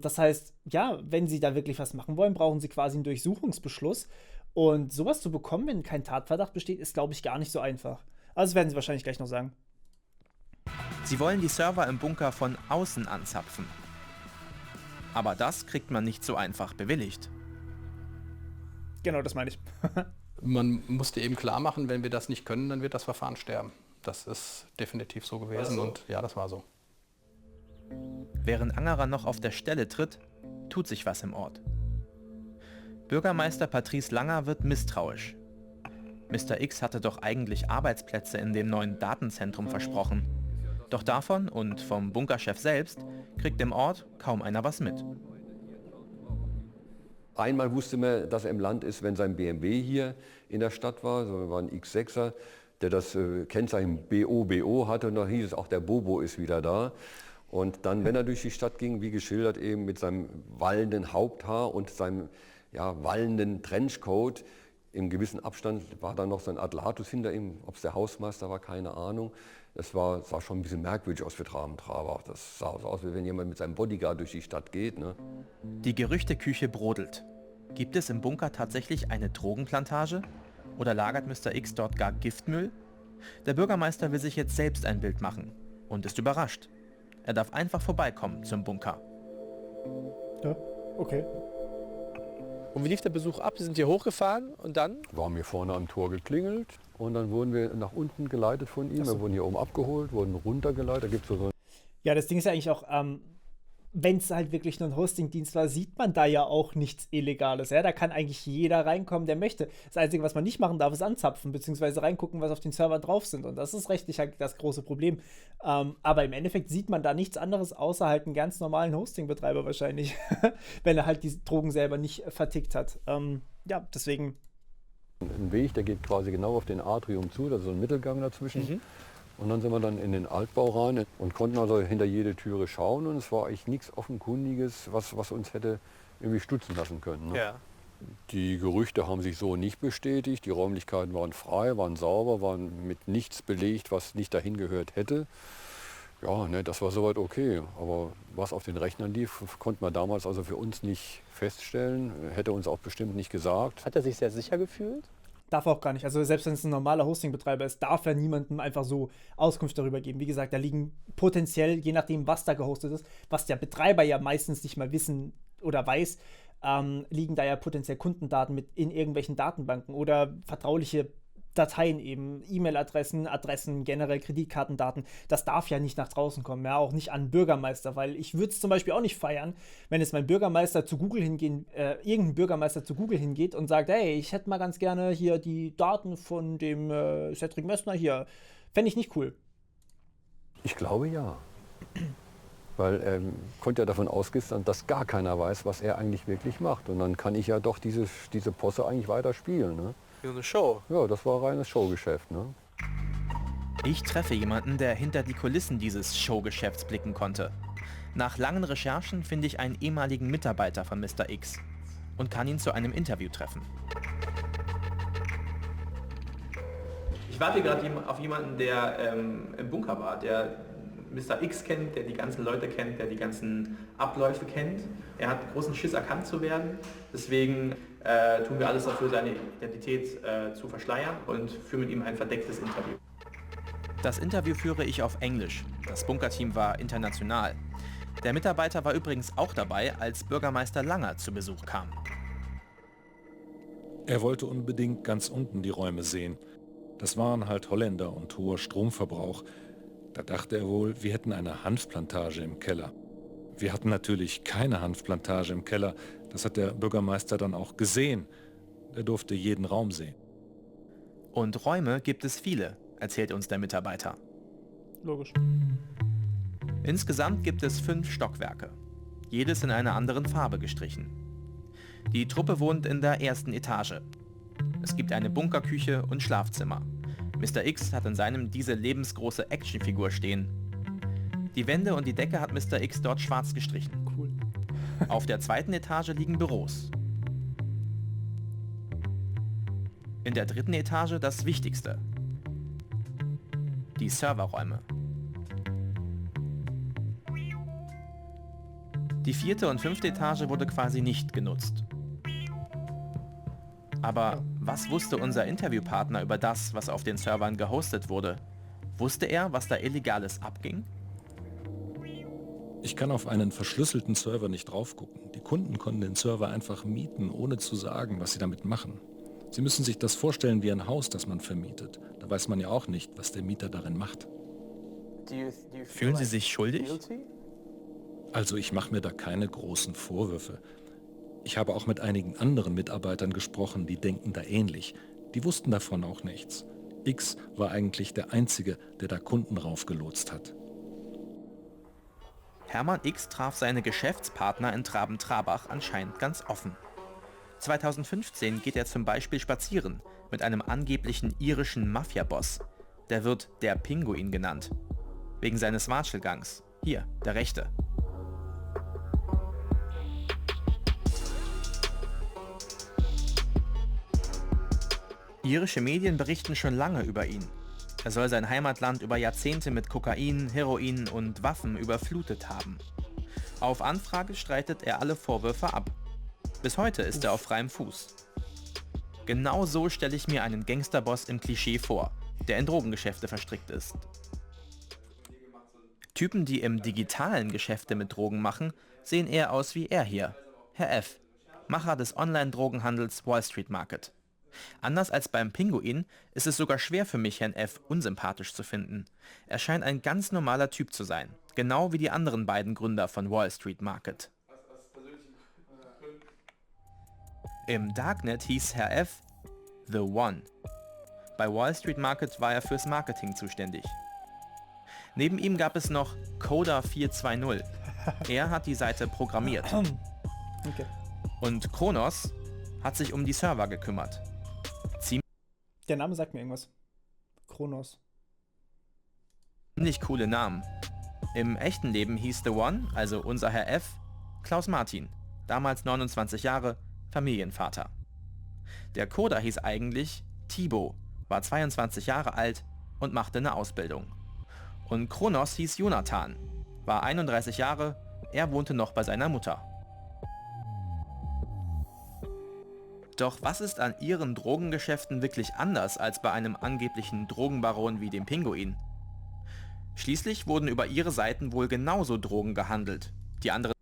Das heißt, ja, wenn sie da wirklich was machen wollen, brauchen sie quasi einen Durchsuchungsbeschluss. Und sowas zu bekommen, wenn kein Tatverdacht besteht, ist, glaube ich, gar nicht so einfach. Also das werden sie wahrscheinlich gleich noch sagen. Sie wollen die Server im Bunker von außen anzapfen. Aber das kriegt man nicht so einfach bewilligt. Genau, das meine ich. Man musste eben klar machen, wenn wir das nicht können, dann wird das Verfahren sterben. Das ist definitiv so gewesen und ja, das war so. Während Angerer noch auf der Stelle tritt, tut sich was im Ort. Bürgermeister Patrice Langer wird misstrauisch. Mr. X hatte doch eigentlich Arbeitsplätze in dem neuen Datenzentrum versprochen. Doch davon und vom Bunkerchef selbst kriegt im Ort kaum einer was mit. Einmal wusste man, dass er im Land ist, wenn sein BMW hier in der Stadt war, so war ein X6er, der das Kennzeichen BOBO hatte und da hieß es auch, der Bobo ist wieder da. Und dann, wenn er durch die Stadt ging, wie geschildert eben mit seinem wallenden Haupthaar und seinem wallenden Trenchcoat, im gewissen Abstand war da noch sein Adlatus hinter ihm, ob es der Hausmeister war, keine Ahnung. Das sah schon ein bisschen merkwürdig aus für Traben-Trabach. Das sah so aus, wie wenn jemand mit seinem Bodyguard durch die Stadt geht. Ne? Die Gerüchteküche brodelt. Gibt es im Bunker tatsächlich eine Drogenplantage? Oder lagert Mr. X dort gar Giftmüll? Der Bürgermeister will sich jetzt selbst ein Bild machen und ist überrascht. Er darf einfach vorbeikommen zum Bunker. Ja, okay. Und wie lief der Besuch ab? Sie sind hier hochgefahren und dann? Wir haben hier vorne am Tor geklingelt und dann wurden wir nach unten geleitet von ihm. Wir wurden hier oben abgeholt, wurden runtergeleitet. Da gibt's so ja, das Ding ist ja eigentlich auch, wenn es halt wirklich nur ein Hostingdienst war, sieht man da ja auch nichts Illegales. Ja? Da kann eigentlich jeder reinkommen, der möchte. Das Einzige, was man nicht machen darf, ist anzapfen, beziehungsweise reingucken, was auf den Servern drauf sind. Und das ist rechtlich halt das große Problem. Aber im Endeffekt sieht man da nichts anderes, außer halt einen ganz normalen Hostingbetreiber wahrscheinlich, wenn er halt die Drogen selber nicht vertickt hat. Ja, deswegen. Ein Weg, der geht quasi genau auf den Atrium zu, da ist so ein Mittelgang dazwischen. Mhm. Und dann sind wir dann in den Altbau rein und konnten also hinter jede Türe schauen und es war eigentlich nichts Offenkundiges, was uns hätte irgendwie stutzen lassen können. Ne? Ja. Die Gerüchte haben sich so nicht bestätigt, die Räumlichkeiten waren frei, waren sauber, waren mit nichts belegt, was nicht dahin gehört hätte. Ja, ne, das war soweit okay, aber was auf den Rechnern lief, konnte man damals also für uns nicht feststellen, hätte uns auch bestimmt nicht gesagt. Hat er sich sehr sicher gefühlt? Darf auch gar nicht. Also selbst wenn es ein normaler Hostingbetreiber ist, darf er niemandem einfach so Auskunft darüber geben. Wie gesagt, da liegen potenziell, je nachdem, was da gehostet ist, was der Betreiber ja meistens nicht mal wissen oder weiß, liegen da ja potenziell Kundendaten mit in irgendwelchen Datenbanken oder vertrauliche Dateien eben, E-Mail-Adressen, Adressen, generell Kreditkartendaten, das darf ja nicht nach draußen kommen, ja, auch nicht an Bürgermeister, weil ich würde es zum Beispiel auch nicht feiern, wenn jetzt mein Bürgermeister zu Google irgendein Bürgermeister zu Google hingeht und sagt, hey, ich hätte mal ganz gerne hier die Daten von dem Cedric Mössner hier. Fände ich nicht cool. Ich glaube ja. Weil konnte ja davon ausgehen, dass gar keiner weiß, was er eigentlich wirklich macht. Und dann kann ich ja doch diese Posse eigentlich weiter spielen. Ne? Wie eine Show. Ja, das war reines Showgeschäft. Ne? Ich treffe jemanden, der hinter die Kulissen dieses Showgeschäfts blicken konnte. Nach langen Recherchen finde ich einen ehemaligen Mitarbeiter von Mr. X und kann ihn zu einem Interview treffen. Ich warte gerade auf jemanden, der im Bunker war, der Mr. X kennt, der die ganzen Leute kennt, der die ganzen Abläufe kennt. Er hat großen Schiss, erkannt zu werden. Deswegen tun wir alles dafür, seine Identität zu verschleiern und führen mit ihm ein verdecktes Interview. Das Interview führe ich auf Englisch. Das Bunkerteam war international. Der Mitarbeiter war übrigens auch dabei, als Bürgermeister Langer zu Besuch kam. Er wollte unbedingt ganz unten die Räume sehen. Das waren halt Holländer und hoher Stromverbrauch. Da dachte er wohl, wir hätten eine Hanfplantage im Keller. Wir hatten natürlich keine Hanfplantage im Keller. Das hat der Bürgermeister dann auch gesehen. Er durfte jeden Raum sehen. Und Räume gibt es viele, erzählt uns der Mitarbeiter. Logisch. Insgesamt gibt es 5 Stockwerke, jedes in einer anderen Farbe gestrichen. Die Truppe wohnt in der ersten Etage. Es gibt eine Bunkerküche und Schlafzimmer. Mr. X hat in seinem diese lebensgroße Actionfigur stehen. Die Wände und die Decke hat Mr. X dort schwarz gestrichen. Cool. Auf der zweiten Etage liegen Büros. In der dritten Etage das Wichtigste. Die Serverräume. Die 4. und 5. Etage wurde quasi nicht genutzt. Aber was wusste unser Interviewpartner über das, was auf den Servern gehostet wurde? Wusste er, was da Illegales abging? Ich kann auf einen verschlüsselten Server nicht drauf gucken. Die Kunden konnten den Server einfach mieten, ohne zu sagen, was sie damit machen. Sie müssen sich das vorstellen wie ein Haus, das man vermietet. Da weiß man ja auch nicht, was der Mieter darin macht. Fühlen Sie sich schuldig? Also ich mache mir da keine großen Vorwürfe. Ich habe auch mit einigen anderen Mitarbeitern gesprochen, die denken da ähnlich. Die wussten davon auch nichts. X war eigentlich der Einzige, der da Kunden raufgelotst hat. Hermann X traf seine Geschäftspartner in Traben-Trabach anscheinend ganz offen. 2015 geht er zum Beispiel spazieren mit einem angeblichen irischen Mafia-Boss. Der wird der Pinguin genannt. Wegen seines Watschelgangs. Hier, der rechte. Irische Medien berichten schon lange über ihn. Er soll sein Heimatland über Jahrzehnte mit Kokain, Heroin und Waffen überflutet haben. Auf Anfrage streitet er alle Vorwürfe ab. Bis heute ist er auf freiem Fuß. Genau so stelle ich mir einen Gangsterboss im Klischee vor, der in Drogengeschäfte verstrickt ist. Typen, die im digitalen Geschäfte mit Drogen machen, sehen eher aus wie er hier, Herr F., Macher des Online-Drogenhandels Wall Street Market. Anders als beim Pinguin ist es sogar schwer für mich, Herrn F. unsympathisch zu finden. Er scheint ein ganz normaler Typ zu sein, genau wie die anderen beiden Gründer von Wall Street Market. Im Darknet hieß Herr F. The One. Bei Wall Street Market war er fürs Marketing zuständig. Neben ihm gab es noch Coda 420. Er hat die Seite programmiert. Okay. Und Kronos hat sich um die Server gekümmert. Der Name sagt mir irgendwas. Kronos. Ziemlich coole Namen. Im echten Leben hieß The One, also unser Herr F., Klaus Martin, damals 29 Jahre, Familienvater. Der Coder hieß eigentlich Thibaut, war 22 Jahre alt und machte eine Ausbildung. Und Kronos hieß Jonathan, war 31 Jahre, er wohnte noch bei seiner Mutter. Doch was ist an ihren Drogengeschäften wirklich anders als bei einem angeblichen Drogenbaron wie dem Pinguin? Schließlich wurden über ihre Seiten wohl genauso Drogen gehandelt. Die anderen.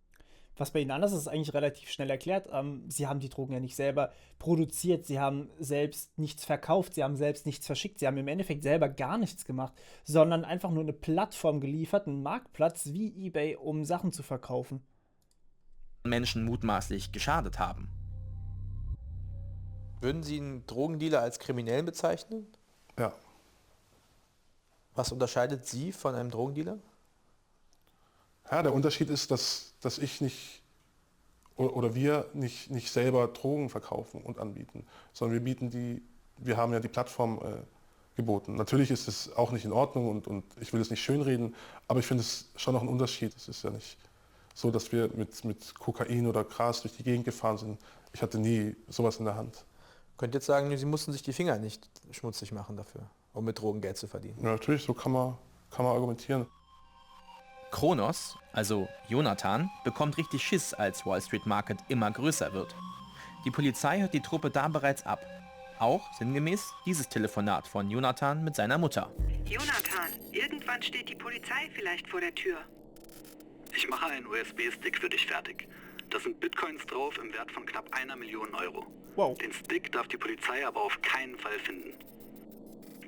Was bei ihnen anders ist, ist eigentlich relativ schnell erklärt. Sie haben die Drogen ja nicht selber produziert, sie haben selbst nichts verkauft, sie haben selbst nichts verschickt, sie haben im Endeffekt selber gar nichts gemacht, sondern einfach nur eine Plattform geliefert, einen Marktplatz wie eBay, um Sachen zu verkaufen. Menschen mutmaßlich geschadet haben. Würden Sie einen Drogendealer als Kriminellen bezeichnen? Ja. Was unterscheidet Sie von einem Drogendealer? Ja, der Unterschied ist, dass ich nicht oder wir nicht selber Drogen verkaufen und anbieten, sondern wir haben ja die Plattform geboten. Natürlich ist es auch nicht in Ordnung und ich will es nicht schönreden, aber ich finde es schon noch ein Unterschied. Es ist ja nicht so, dass wir mit Kokain oder Gras durch die Gegend gefahren sind. Ich hatte nie sowas in der Hand. Könnt jetzt sagen, Sie mussten sich die Finger nicht schmutzig machen dafür, um mit Drogen Geld zu verdienen. Ja, natürlich, so kann man argumentieren. Kronos, also Jonathan, bekommt richtig Schiss, als Wall Street Market immer größer wird. Die Polizei hört die Truppe da bereits ab. Auch sinngemäß dieses Telefonat von Jonathan mit seiner Mutter. Jonathan, irgendwann steht die Polizei vielleicht vor der Tür. Ich mache einen USB-Stick für dich fertig. Da sind Bitcoins drauf im Wert von knapp 1 Million Euro. Wow. Den Stick darf die Polizei aber auf keinen Fall finden.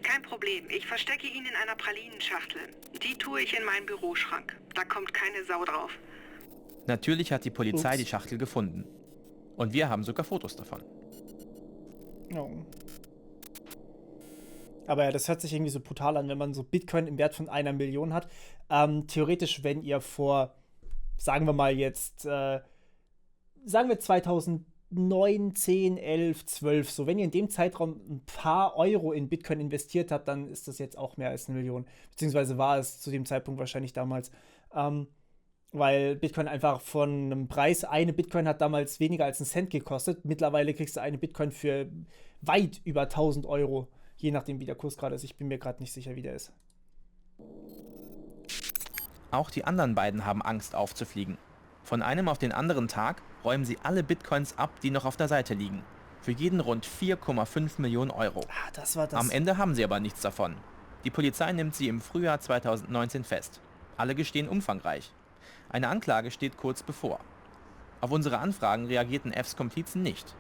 Kein Problem, ich verstecke ihn in einer Pralinenschachtel. Die tue ich in meinen Büroschrank. Da kommt keine Sau drauf. Natürlich hat die Polizei die Schachtel gefunden. Und wir haben sogar Fotos davon. Oh. Aber ja, das hört sich irgendwie so brutal an, wenn man so Bitcoin im Wert von 1 Million hat. Theoretisch, wenn ihr vor, sagen wir mal jetzt, sagen wir 2009, 10, 11, 12, so, wenn ihr in dem Zeitraum ein paar Euro in Bitcoin investiert habt, dann ist das jetzt auch mehr als 1 Million. Beziehungsweise war es zu dem Zeitpunkt wahrscheinlich damals. Weil Bitcoin einfach von einem Preis, eine Bitcoin hat damals weniger als einen Cent gekostet. Mittlerweile kriegst du eine Bitcoin für weit über 1000 Euro. Je nachdem, wie der Kurs gerade ist. Ich bin mir gerade nicht sicher, wie der ist. Auch die anderen beiden haben Angst aufzufliegen. Von einem auf den anderen Tag räumen sie alle Bitcoins ab, die noch auf der Seite liegen. Für jeden rund 4,5 Millionen Euro. Das war das. Am Ende haben sie aber nichts davon. Die Polizei nimmt sie im Frühjahr 2019 fest. Alle gestehen umfangreich. Eine Anklage steht kurz bevor. Auf unsere Anfragen reagierten Fs Komplizen nicht.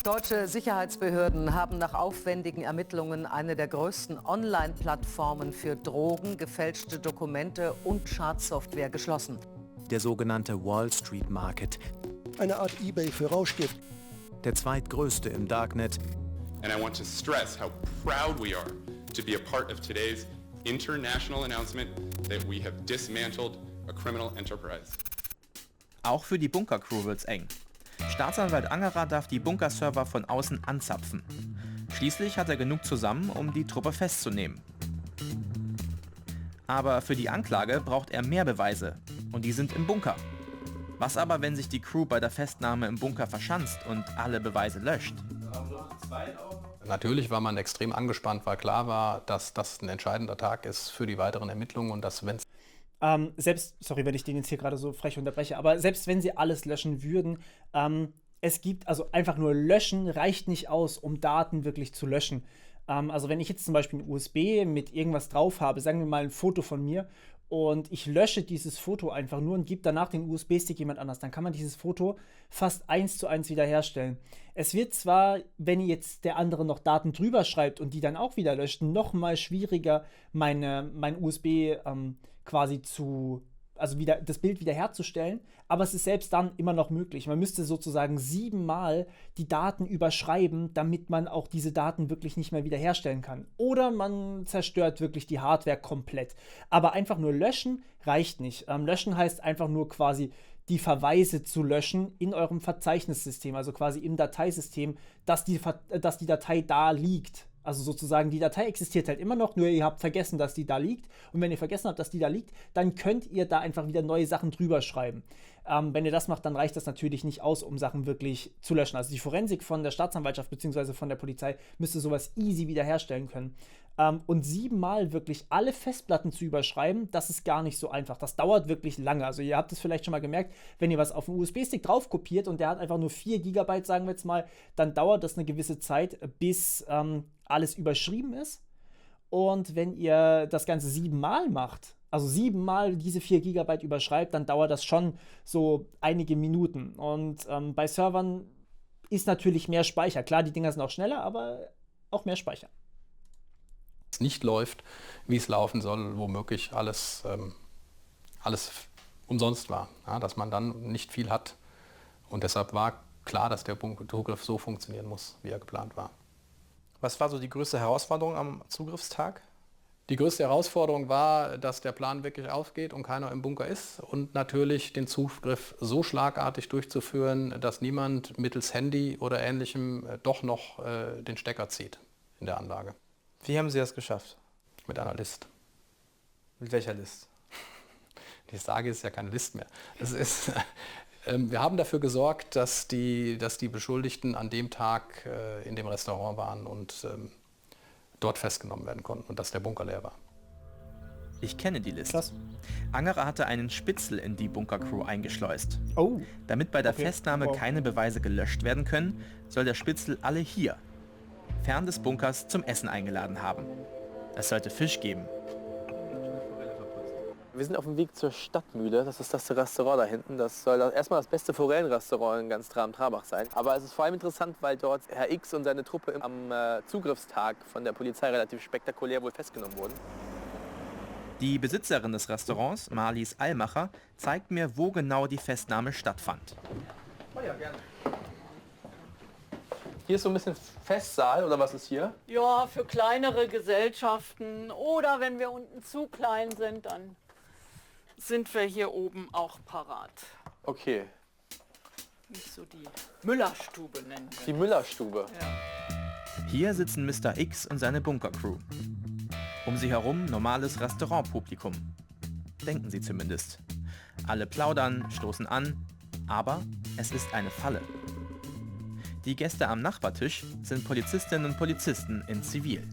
Deutsche Sicherheitsbehörden haben nach aufwendigen Ermittlungen eine der größten Online-Plattformen für Drogen, gefälschte Dokumente und Schadsoftware geschlossen. Der sogenannte Wall Street Market. Eine Art eBay für Rauschgift. Der zweitgrößte im Darknet. And I want to stress how proud we are to be a part of today's international announcement that we have dismantled a criminal enterprise. Auch für die Bunker-Crew wird's eng. Staatsanwalt Angerer darf die Bunkerserver von außen anzapfen. Schließlich hat er genug zusammen, um die Truppe festzunehmen. Aber für die Anklage braucht er mehr Beweise. Und die sind im Bunker. Was aber, wenn sich die Crew bei der Festnahme im Bunker verschanzt und alle Beweise löscht? Natürlich war man extrem angespannt, weil klar war, dass das ein entscheidender Tag ist für die weiteren Ermittlungen und dass, wenn sorry, wenn ich den jetzt hier gerade so frech unterbreche, aber selbst wenn sie alles löschen würden, es gibt, also einfach nur löschen reicht nicht aus, um Daten wirklich zu löschen. Also wenn ich jetzt zum Beispiel ein USB mit irgendwas drauf habe, sagen wir mal ein Foto von mir, und ich lösche dieses Foto einfach nur und gebe danach den USB-Stick jemand anders, dann kann man dieses Foto fast 1:1 wiederherstellen. Es wird zwar, wenn jetzt der andere noch Daten drüber schreibt und die dann auch wieder löscht, noch mal schwieriger, mein USB quasi wieder das Bild wiederherzustellen, aber es ist selbst dann immer noch möglich. Man müsste sozusagen 7-mal die Daten überschreiben, damit man auch diese Daten wirklich nicht mehr wiederherstellen kann. Oder man zerstört wirklich die Hardware komplett. Aber einfach nur löschen reicht nicht. Löschen heißt einfach nur quasi die Verweise zu löschen in eurem Verzeichnissystem, also quasi im Dateisystem, dass die Datei da liegt. Also sozusagen, die Datei existiert halt immer noch, nur ihr habt vergessen, dass die da liegt. Und wenn ihr vergessen habt, dass die da liegt, dann könnt ihr da einfach wieder neue Sachen drüber schreiben. Wenn ihr das macht, dann reicht das natürlich nicht aus, um Sachen wirklich zu löschen. Also die Forensik von der Staatsanwaltschaft bzw. von der Polizei müsste sowas easy wiederherstellen können. Und 7-mal wirklich alle Festplatten zu überschreiben, das ist gar nicht so einfach. Das dauert wirklich lange. Also ihr habt es vielleicht schon mal gemerkt, wenn ihr was auf einen USB-Stick drauf kopiert und der hat einfach nur 4 GB, sagen wir jetzt mal, dann dauert das eine gewisse Zeit, bis alles überschrieben ist. Und wenn ihr das Ganze 7-mal macht, also 7-mal diese 4 GB überschreibt, dann dauert das schon so einige Minuten. Und bei Servern ist natürlich mehr Speicher. Klar, die Dinger sind auch schneller, aber auch mehr Speicher. Es nicht läuft, wie es laufen soll, womöglich alles umsonst war. Ja, dass man dann nicht viel hat. Und deshalb war klar, dass der Zugriff so funktionieren muss, wie er geplant war. Was war so die größte Herausforderung am Zugriffstag? Die größte Herausforderung war, dass der Plan wirklich aufgeht und keiner im Bunker ist und natürlich den Zugriff so schlagartig durchzuführen, dass niemand mittels Handy oder Ähnlichem doch noch den Stecker zieht in der Anlage. Wie haben Sie das geschafft? Mit einer List. Mit welcher List? Die Sage ist ja keine List mehr. Das ist, wir haben dafür gesorgt, dass die Beschuldigten an dem Tag in dem Restaurant waren und dort festgenommen werden konnten und dass der Bunker leer war. Ich kenne die Liste. Krass. Angerer hatte einen Spitzel in die Bunkercrew eingeschleust. Oh. Damit bei der Festnahme keine Beweise gelöscht werden können, soll der Spitzel alle hier, fern des Bunkers, zum Essen eingeladen haben. Es sollte Fisch geben. Wir sind auf dem Weg zur Stadtmühle. Das ist das Restaurant da hinten. Das soll erstmal das beste Forellenrestaurant in ganz Trabach sein. Aber es ist vor allem interessant, weil dort Herr X und seine Truppe am Zugriffstag von der Polizei relativ spektakulär wohl festgenommen wurden. Die Besitzerin des Restaurants, Marlies Allmacher, zeigt mir, wo genau die Festnahme stattfand. Oh ja, gerne. Hier ist so ein bisschen Festsaal, oder was ist hier? Ja, für kleinere Gesellschaften oder wenn wir unten zu klein sind, dann sind wir hier oben auch parat. Okay. Nicht so die Müllerstube nennen wir. Die Müllerstube. Ja. Hier sitzen Mr. X und seine Bunker-Crew. Um sie herum normales Restaurantpublikum. Denken sie zumindest. Alle plaudern, stoßen an, aber es ist eine Falle. Die Gäste am Nachbartisch sind Polizistinnen und Polizisten in Zivil.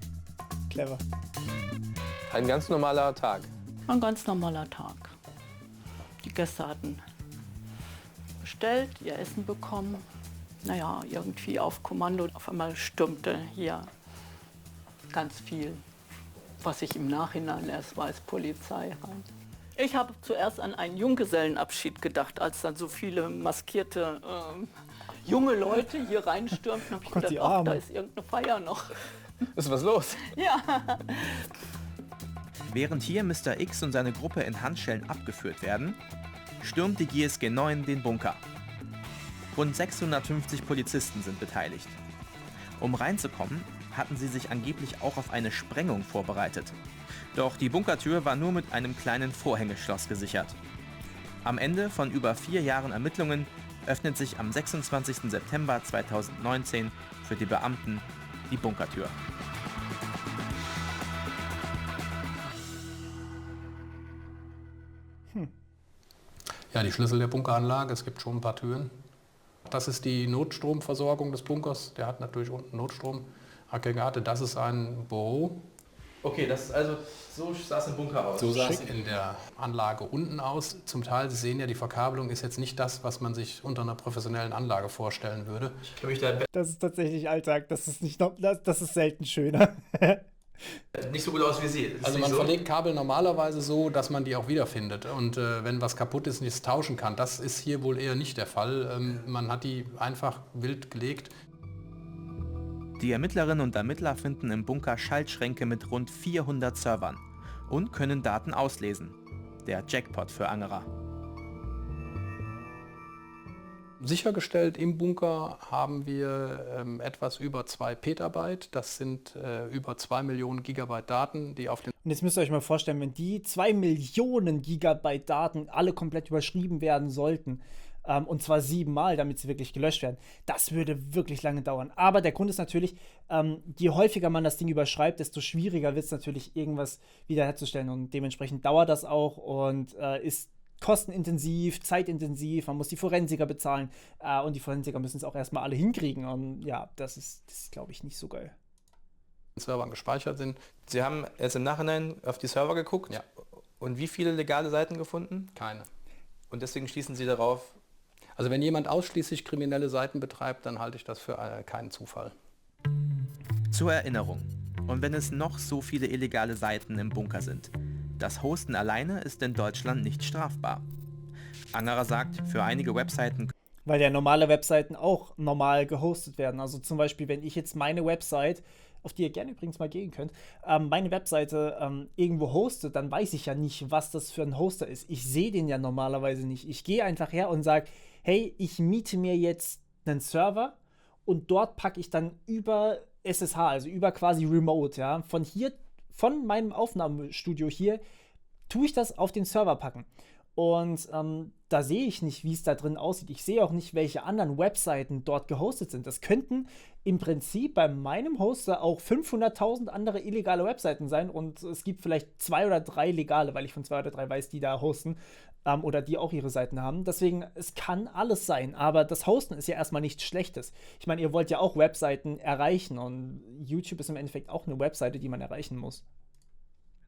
Clever. Ein ganz normaler Tag. Ein ganz normaler Tag. Die Gäste hatten bestellt, ihr Essen bekommen. Naja, irgendwie auf Kommando. Auf einmal stürmte hier ganz viel, was ich im Nachhinein erst weiß, Polizei rein. Ich habe zuerst an einen Junggesellenabschied gedacht, als dann so viele maskierte junge Leute hier reinstürmten. Habe ich gedacht, ach, da ist irgendeine Feier noch. Ist was los? Ja. Während hier Mr. X und seine Gruppe in Handschellen abgeführt werden, stürmt die GSG 9 den Bunker. Rund 650 Polizisten sind beteiligt. Um reinzukommen, hatten sie sich angeblich auch auf eine Sprengung vorbereitet. Doch die Bunkertür war nur mit einem kleinen Vorhängeschloss gesichert. Am Ende von über 4 Jahren Ermittlungen öffnet sich am 26. September 2019 für die Beamten die Bunkertür. Ja, die Schlüssel der Bunkeranlage, es gibt schon ein paar Türen. Das ist die Notstromversorgung des Bunkers. Der hat natürlich unten Notstromaggregate. Das ist ein Büro. Okay, das ist also, so sah es im Bunker aus. So sah es in der Anlage unten aus. Zum Teil, Sie sehen ja, die Verkabelung ist jetzt nicht das, was man sich unter einer professionellen Anlage vorstellen würde. Das ist tatsächlich Alltag, das ist selten schöner. Nicht so gut aus wie Sie. Also man verlegt Kabel normalerweise so, dass man die auch wiederfindet. Und wenn was kaputt ist, nicht tauschen kann. Das ist hier wohl eher nicht der Fall. Man hat die einfach wild gelegt. Die Ermittlerinnen und Ermittler finden im Bunker Schaltschränke mit rund 400 Servern und können Daten auslesen. Der Jackpot für Angerer. Sichergestellt im Bunker haben wir etwas über 2 Petabyte. Das sind über 2 Millionen Gigabyte Daten, die auf den... Und jetzt müsst ihr euch mal vorstellen, wenn die 2 Millionen Gigabyte Daten alle komplett überschrieben werden sollten, und zwar 7-mal, damit sie wirklich gelöscht werden, das würde wirklich lange dauern. Aber der Grund ist natürlich, je häufiger man das Ding überschreibt, desto schwieriger wird es natürlich, irgendwas wiederherzustellen. Und dementsprechend dauert das auch und ist kostenintensiv, zeitintensiv, man muss die Forensiker bezahlen und die Forensiker müssen es auch erstmal alle hinkriegen. Und ja, das ist glaube ich, nicht so geil. Servern gespeichert sind. Sie haben jetzt im Nachhinein auf die Server geguckt? Ja. Und wie viele legale Seiten gefunden? Keine. Und deswegen schließen Sie darauf? Also wenn jemand ausschließlich kriminelle Seiten betreibt, dann halte ich das für keinen Zufall. Zur Erinnerung, und wenn es noch so viele illegale Seiten im Bunker sind, das Hosten alleine ist in Deutschland nicht strafbar. Angerer sagt, für einige Webseiten... Weil ja normale Webseiten auch normal gehostet werden. Also zum Beispiel, wenn ich jetzt meine Website, auf die ihr gerne übrigens mal gehen könnt, meine Webseite irgendwo hostet, dann weiß ich ja nicht, was das für ein Hoster ist. Ich sehe den ja normalerweise nicht. Ich gehe einfach her und sage, hey, ich miete mir jetzt einen Server und dort packe ich dann über SSH, also über quasi Remote, ja, von meinem Aufnahmestudio hier, tue ich das auf den Server packen. Und da sehe ich nicht, wie es da drin aussieht. Ich sehe auch nicht, welche anderen Webseiten dort gehostet sind. Das könnten im Prinzip bei meinem Hoster auch 500.000 andere illegale Webseiten sein und es gibt vielleicht 2 oder 3 legale, weil ich von 2 oder 3 weiß, die da hosten oder die auch ihre Seiten haben. Deswegen, es kann alles sein, aber das Hosten ist ja erstmal nichts Schlechtes. Ich meine, ihr wollt ja auch Webseiten erreichen und YouTube ist im Endeffekt auch eine Webseite, die man erreichen muss.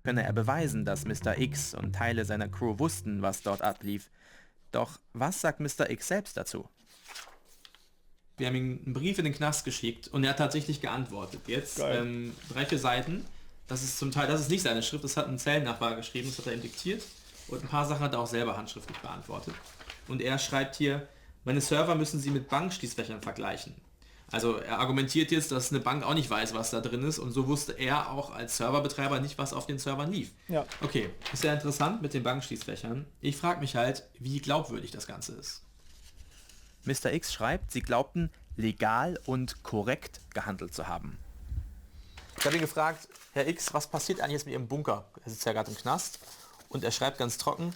Könne er beweisen, dass Mr. X und Teile seiner Crew wussten, was dort ablief. Doch was sagt Mr. X selbst dazu? Wir haben ihm einen Brief in den Knast geschickt und er hat tatsächlich geantwortet. Jetzt 3-4 Seiten. Das ist nicht seine Schrift, das hat ein Zellennachbar geschrieben, das hat er ihm diktiert. Und ein paar Sachen hat er auch selber handschriftlich beantwortet. Und er schreibt hier, meine Server müssen Sie mit Bankschließfächern vergleichen. Also er argumentiert jetzt, dass eine Bank auch nicht weiß, was da drin ist und so wusste er auch als Serverbetreiber nicht, was auf den Servern lief. Ja. Okay, ist ja interessant mit den Bankschließfächern. Ich frage mich halt, wie glaubwürdig das Ganze ist. Mr. X schreibt, sie glaubten, legal und korrekt gehandelt zu haben. Ich habe ihn gefragt, Herr X, was passiert eigentlich jetzt mit Ihrem Bunker? Er sitzt ja gerade im Knast und er schreibt ganz trocken,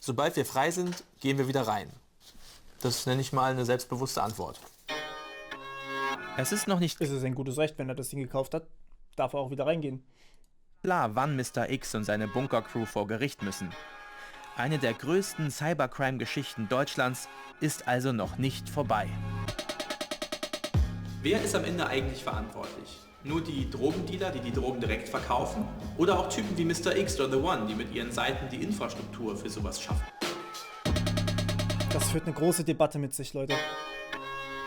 sobald wir frei sind, gehen wir wieder rein. Das nenne ich mal eine selbstbewusste Antwort. Es ist noch nicht... Es ist ein gutes Recht, wenn er das Ding gekauft hat, darf er auch wieder reingehen. Klar, wann Mr. X und seine Bunker-Crew vor Gericht müssen. Eine der größten Cybercrime-Geschichten Deutschlands ist also noch nicht vorbei. Wer ist am Ende eigentlich verantwortlich? Nur die Drogendealer, die die Drogen direkt verkaufen? Oder auch Typen wie Mr. X oder The One, die mit ihren Seiten die Infrastruktur für sowas schaffen? Das führt eine große Debatte mit sich, Leute.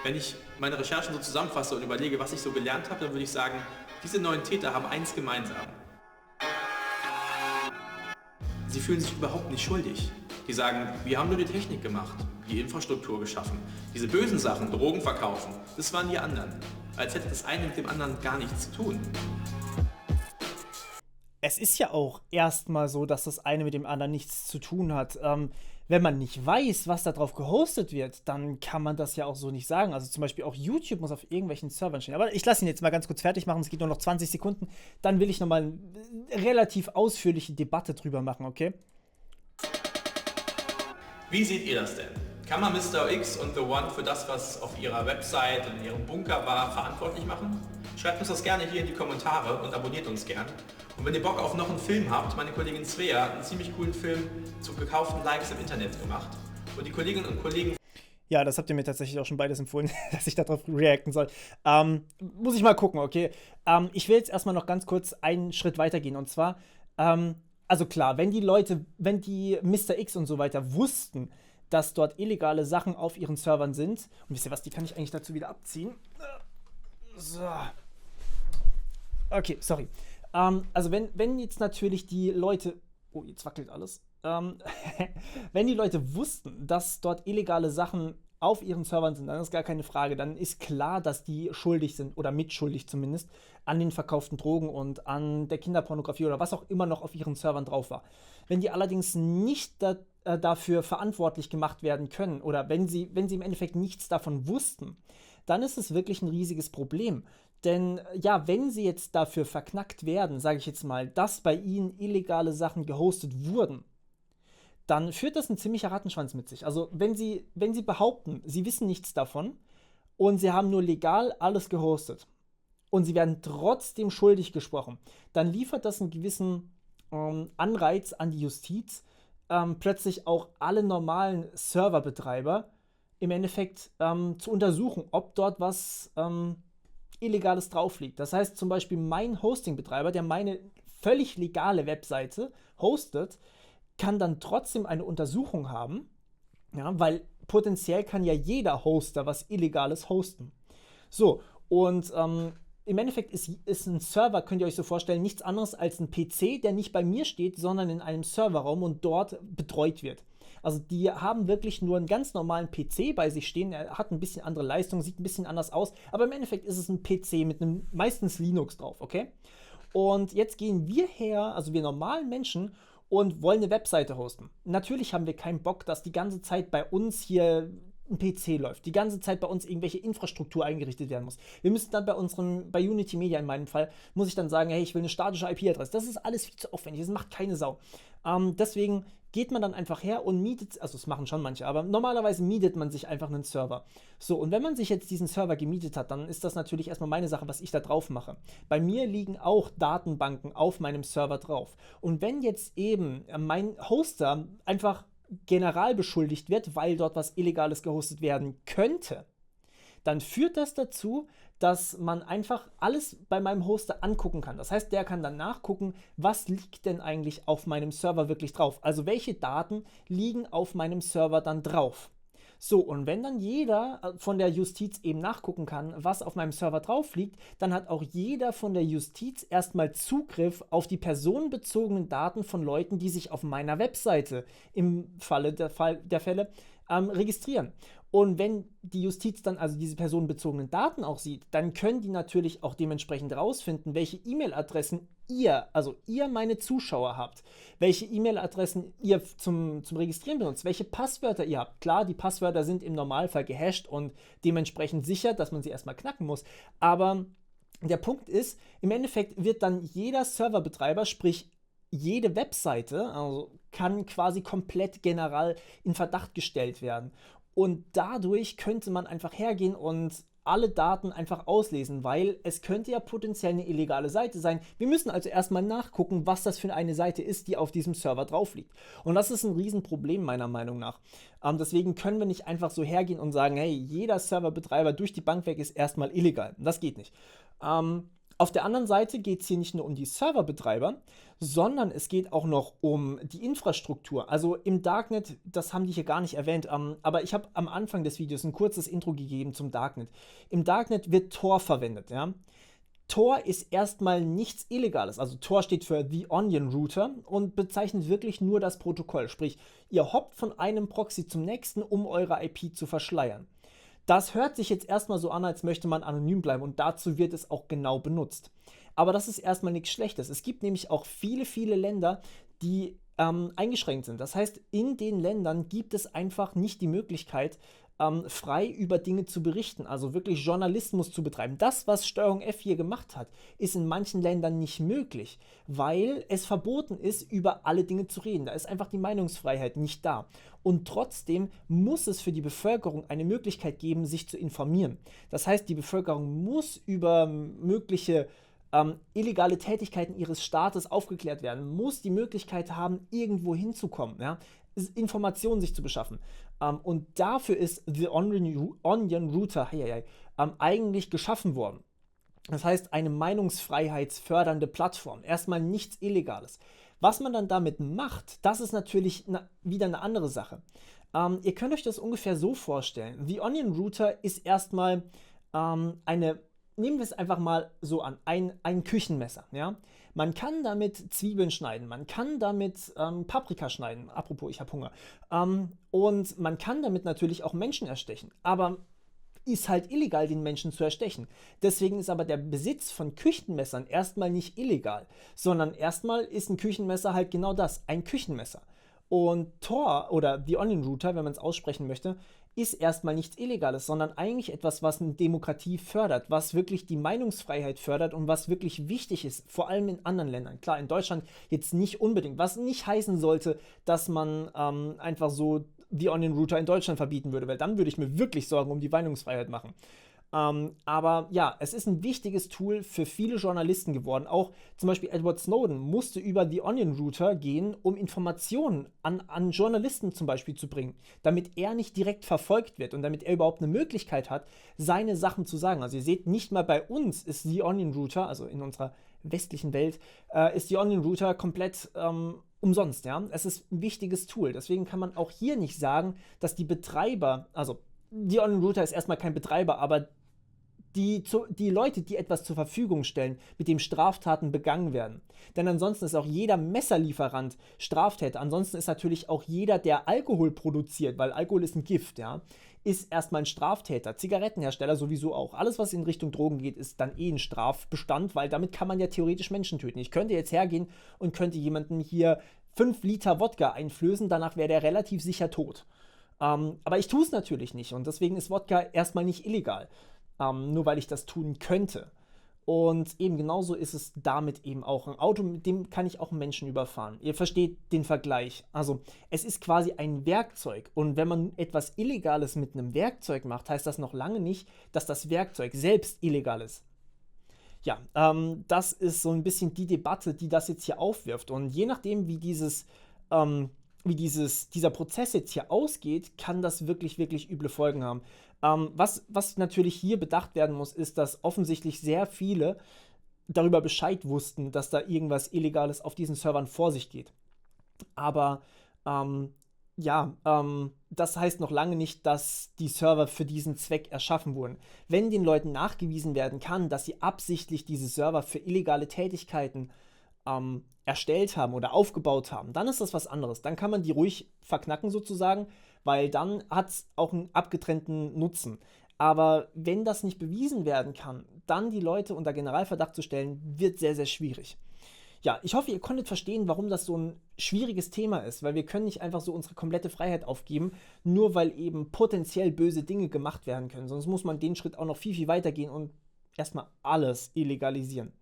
Wenn ich meine Recherchen so zusammenfasse und überlege, was ich so gelernt habe, dann würde ich sagen, diese neuen Täter haben eins gemeinsam. Sie fühlen sich überhaupt nicht schuldig. Die sagen, wir haben nur die Technik gemacht, die Infrastruktur geschaffen. Diese bösen Sachen, Drogen verkaufen, das waren die anderen. Als hätte das eine mit dem anderen gar nichts zu tun. Es ist ja auch erstmal so, dass das eine mit dem anderen nichts zu tun hat. Wenn man nicht weiß, was da drauf gehostet wird, dann kann man das ja auch so nicht sagen. Also zum Beispiel auch YouTube muss auf irgendwelchen Servern stehen. Aber ich lasse ihn jetzt mal ganz kurz fertig machen. Es geht nur noch 20 Sekunden. Dann will ich nochmal eine relativ ausführliche Debatte drüber machen, okay? Wie seht ihr das denn? Kann man Mr. X und The One für das, was auf ihrer Website und in ihrem Bunker war, verantwortlich machen? Schreibt uns das gerne hier in die Kommentare und abonniert uns gern. Und wenn ihr Bock auf noch einen Film habt, meine Kollegin Svea hat einen ziemlich coolen Film zu gekauften Likes im Internet gemacht. Und die Kolleginnen und Kollegen... Ja, das habt ihr mir tatsächlich auch schon beides empfohlen, dass ich darauf reacten soll. Muss ich mal gucken, okay? Ich will jetzt erstmal noch ganz kurz einen Schritt weitergehen. Und zwar, also klar, wenn die Mr. X und so weiter wussten, dass dort illegale Sachen auf ihren Servern sind, und wisst ihr was, die kann ich eigentlich dazu wieder abziehen. So. Okay, sorry. Also wenn jetzt natürlich die Leute... Oh, jetzt wackelt alles. Wenn die Leute wussten, dass dort illegale Sachen auf ihren Servern sind, dann ist gar keine Frage. Dann ist klar, dass die schuldig sind, oder mitschuldig zumindest, an den verkauften Drogen und an der Kinderpornografie oder was auch immer noch auf ihren Servern drauf war. Wenn die allerdings nicht dafür verantwortlich gemacht werden können oder wenn sie im Endeffekt nichts davon wussten, dann ist es wirklich ein riesiges Problem. Denn ja, wenn sie jetzt dafür verknackt werden, sage ich jetzt mal, dass bei ihnen illegale Sachen gehostet wurden, dann führt das ein ziemlicher Rattenschwanz mit sich. Also wenn sie behaupten, sie wissen nichts davon und sie haben nur legal alles gehostet und sie werden trotzdem schuldig gesprochen, dann liefert das einen gewissen Anreiz an die Justiz, plötzlich auch alle normalen Serverbetreiber im Endeffekt zu untersuchen, ob dort was Illegales drauf liegt. Das heißt zum Beispiel mein Hostingbetreiber, der meine völlig legale Webseite hostet, kann dann trotzdem eine Untersuchung haben, ja, weil potenziell kann ja jeder Hoster was Illegales hosten. So, und im Endeffekt ist ein Server, könnt ihr euch so vorstellen, nichts anderes als ein PC, der nicht bei mir steht, sondern in einem Serverraum und dort betreut wird. Also die haben wirklich nur einen ganz normalen PC bei sich stehen, er hat ein bisschen andere Leistung, sieht ein bisschen anders aus, aber im Endeffekt ist es ein PC mit einem meistens Linux drauf, okay? Und jetzt gehen wir her, also wir normalen Menschen, und wollen eine Webseite hosten. Natürlich haben wir keinen Bock, dass die ganze Zeit bei uns hier ein PC läuft, die ganze Zeit bei uns irgendwelche Infrastruktur eingerichtet werden muss. Wir müssen dann bei Unity Media in meinem Fall, muss ich dann sagen, hey, ich will eine statische IP-Adresse. Das ist alles viel zu aufwendig, das macht keine Sau. Deswegen geht man dann einfach her und mietet, also das machen schon manche, aber normalerweise mietet man sich einfach einen Server. So, und wenn man sich jetzt diesen Server gemietet hat, dann ist das natürlich erstmal meine Sache, was ich da drauf mache. Bei mir liegen auch Datenbanken auf meinem Server drauf. Und wenn jetzt eben mein Hoster einfach general beschuldigt wird, weil dort was Illegales gehostet werden könnte, dann führt das dazu, dass man einfach alles bei meinem Hoster angucken kann. Das heißt, der kann dann nachgucken, was liegt denn eigentlich auf meinem Server wirklich drauf. Also welche Daten liegen auf meinem Server dann drauf. So, und wenn dann jeder von der Justiz eben nachgucken kann, was auf meinem Server drauf liegt, dann hat auch jeder von der Justiz erstmal Zugriff auf die personenbezogenen Daten von Leuten, die sich auf meiner Webseite im Falle der Fälle registrieren. Und wenn die Justiz dann also diese personenbezogenen Daten auch sieht, dann können die natürlich auch dementsprechend rausfinden, welche E-Mail-Adressen ihr, meine Zuschauer habt, welche E-Mail-Adressen ihr zum Registrieren benutzt, welche Passwörter ihr habt. Klar, die Passwörter sind im Normalfall gehasht und dementsprechend sicher, dass man sie erstmal knacken muss. Aber der Punkt ist, im Endeffekt wird dann jeder Serverbetreiber, sprich jede Webseite, also kann quasi komplett generell in Verdacht gestellt werden. Und dadurch könnte man einfach hergehen und alle Daten einfach auslesen, weil es könnte ja potenziell eine illegale Seite sein. Wir müssen also erstmal nachgucken, was das für eine Seite ist, die auf diesem Server drauf liegt. Und das ist ein Riesenproblem meiner Meinung nach. Deswegen können wir nicht einfach so hergehen und sagen, hey, jeder Serverbetreiber durch die Bank weg ist erstmal illegal. Das geht nicht. Auf der anderen Seite geht es hier nicht nur um die Serverbetreiber, sondern es geht auch noch um die Infrastruktur. Also im Darknet, das haben die hier gar nicht erwähnt, aber ich habe am Anfang des Videos ein kurzes Intro gegeben zum Darknet. Im Darknet wird Tor verwendet. Ja? Tor ist erstmal nichts Illegales. Also Tor steht für The Onion Router und bezeichnet wirklich nur das Protokoll. Sprich, ihr hoppt von einem Proxy zum nächsten, um eure IP zu verschleiern. Das hört sich jetzt erstmal so an, als möchte man anonym bleiben und dazu wird es auch genau benutzt. Aber das ist erstmal nichts Schlechtes. Es gibt nämlich auch viele, viele Länder, die eingeschränkt sind. Das heißt, in den Ländern gibt es einfach nicht die Möglichkeit, frei über Dinge zu berichten, also wirklich Journalismus zu betreiben. Das, was Steuerung F hier gemacht hat, ist in manchen Ländern nicht möglich, weil es verboten ist, über alle Dinge zu reden. Da ist einfach die Meinungsfreiheit nicht da. Und trotzdem muss es für die Bevölkerung eine Möglichkeit geben, sich zu informieren. Das heißt, die Bevölkerung muss über mögliche illegale Tätigkeiten ihres Staates aufgeklärt werden, muss die Möglichkeit haben, irgendwo hinzukommen, ja? Informationen sich zu beschaffen. Und dafür ist The Onion Router eigentlich geschaffen worden. Das heißt, eine meinungsfreiheitsfördernde Plattform. Erstmal nichts Illegales. Was man dann damit macht, das ist natürlich wieder eine andere Sache. Ihr könnt euch das ungefähr so vorstellen. The Onion Router ist erstmal nehmen wir es einfach mal so an, ein Küchenmesser. Ja? Man kann damit Zwiebeln schneiden, man kann damit Paprika schneiden, apropos, ich habe Hunger. Und man kann damit natürlich auch Menschen erstechen, aber ist halt illegal, den Menschen zu erstechen. Deswegen ist aber der Besitz von Küchenmessern erstmal nicht illegal, sondern erstmal ist ein Küchenmesser halt genau das, ein Küchenmesser. Und Tor oder The Onion Router, wenn man es aussprechen möchte, ist erstmal nichts Illegales, sondern eigentlich etwas, was eine Demokratie fördert, was wirklich die Meinungsfreiheit fördert und was wirklich wichtig ist, vor allem in anderen Ländern. Klar, in Deutschland jetzt nicht unbedingt, was nicht heißen sollte, dass man einfach so The Onion Router in Deutschland verbieten würde, weil dann würde ich mir wirklich Sorgen um die Meinungsfreiheit machen. Aber ja, es ist ein wichtiges Tool für viele Journalisten geworden. Auch zum Beispiel Edward Snowden musste über The Onion Router gehen, um Informationen an Journalisten zum Beispiel zu bringen, damit er nicht direkt verfolgt wird und damit er überhaupt eine Möglichkeit hat, seine Sachen zu sagen. Also ihr seht, nicht mal bei uns ist The Onion Router, also in unserer westlichen Welt, ist The Onion Router komplett umsonst. Ja? Es ist ein wichtiges Tool. Deswegen kann man auch hier nicht sagen, dass die Betreiber, also The Onion Router ist erstmal kein Betreiber, aber die Leute, die etwas zur Verfügung stellen, mit dem Straftaten begangen werden. Denn ansonsten ist auch jeder Messerlieferant Straftäter. Ansonsten ist natürlich auch jeder, der Alkohol produziert, weil Alkohol ist ein Gift, ja, ist erstmal ein Straftäter. Zigarettenhersteller sowieso auch. Alles, was in Richtung Drogen geht, ist dann ein Strafbestand, weil damit kann man ja theoretisch Menschen töten. Ich könnte jetzt hergehen und könnte jemandem hier 5 Liter Wodka einflößen, danach wäre der relativ sicher tot. Aber ich tue es natürlich nicht und deswegen ist Wodka erstmal nicht illegal. Nur weil ich das tun könnte. Und eben genauso ist es damit eben auch. Ein Auto, mit dem kann ich auch Menschen überfahren. Ihr versteht den Vergleich. Also es ist quasi ein Werkzeug. Und wenn man etwas Illegales mit einem Werkzeug macht, heißt das noch lange nicht, dass das Werkzeug selbst illegal ist. Ja, das ist so ein bisschen die Debatte, die das jetzt hier aufwirft. Und je nachdem, wie dieser Prozess jetzt hier ausgeht, kann das wirklich, wirklich üble Folgen haben. Was natürlich hier bedacht werden muss, ist, dass offensichtlich sehr viele darüber Bescheid wussten, dass da irgendwas Illegales auf diesen Servern vor sich geht. Aber das heißt noch lange nicht, dass die Server für diesen Zweck erschaffen wurden. Wenn den Leuten nachgewiesen werden kann, dass sie absichtlich diese Server für illegale Tätigkeiten erstellt haben oder aufgebaut haben, dann ist das was anderes. Dann kann man die ruhig verknacken sozusagen. weil dann hat es auch einen abgetrennten Nutzen. Aber wenn das nicht bewiesen werden kann, dann die Leute unter Generalverdacht zu stellen, wird sehr, sehr schwierig. Ja, ich hoffe, ihr konntet verstehen, warum das so ein schwieriges Thema ist, weil wir können nicht einfach so unsere komplette Freiheit aufgeben, nur weil eben potenziell böse Dinge gemacht werden können. Sonst muss man den Schritt auch noch viel, viel weiter gehen und erstmal alles illegalisieren.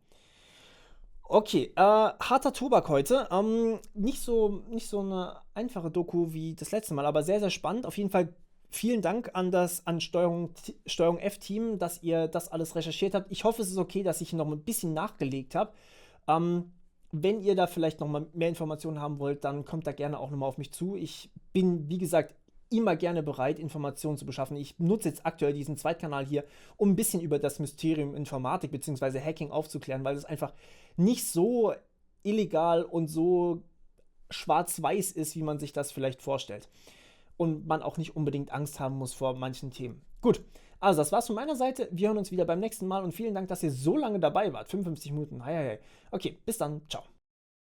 Okay, harter Tobak heute. Nicht so eine einfache Doku wie das letzte Mal, aber sehr, sehr spannend. Auf jeden Fall vielen Dank an Steuerung F-Team, dass ihr das alles recherchiert habt. Ich hoffe, es ist okay, dass ich noch ein bisschen nachgelegt habe. Wenn ihr da vielleicht noch mal mehr Informationen haben wollt, dann kommt da gerne auch nochmal auf mich zu. Ich bin, wie gesagt, immer gerne bereit, Informationen zu beschaffen. Ich nutze jetzt aktuell diesen Zweitkanal hier, um ein bisschen über das Mysterium Informatik bzw. Hacking aufzuklären, weil es einfach nicht so illegal und so schwarz-weiß ist, wie man sich das vielleicht vorstellt. Und man auch nicht unbedingt Angst haben muss vor manchen Themen. Gut, also das war's von meiner Seite. Wir hören uns wieder beim nächsten Mal und vielen Dank, dass ihr so lange dabei wart. 55 Minuten. Hei, hei, hei. Okay, bis dann. Ciao.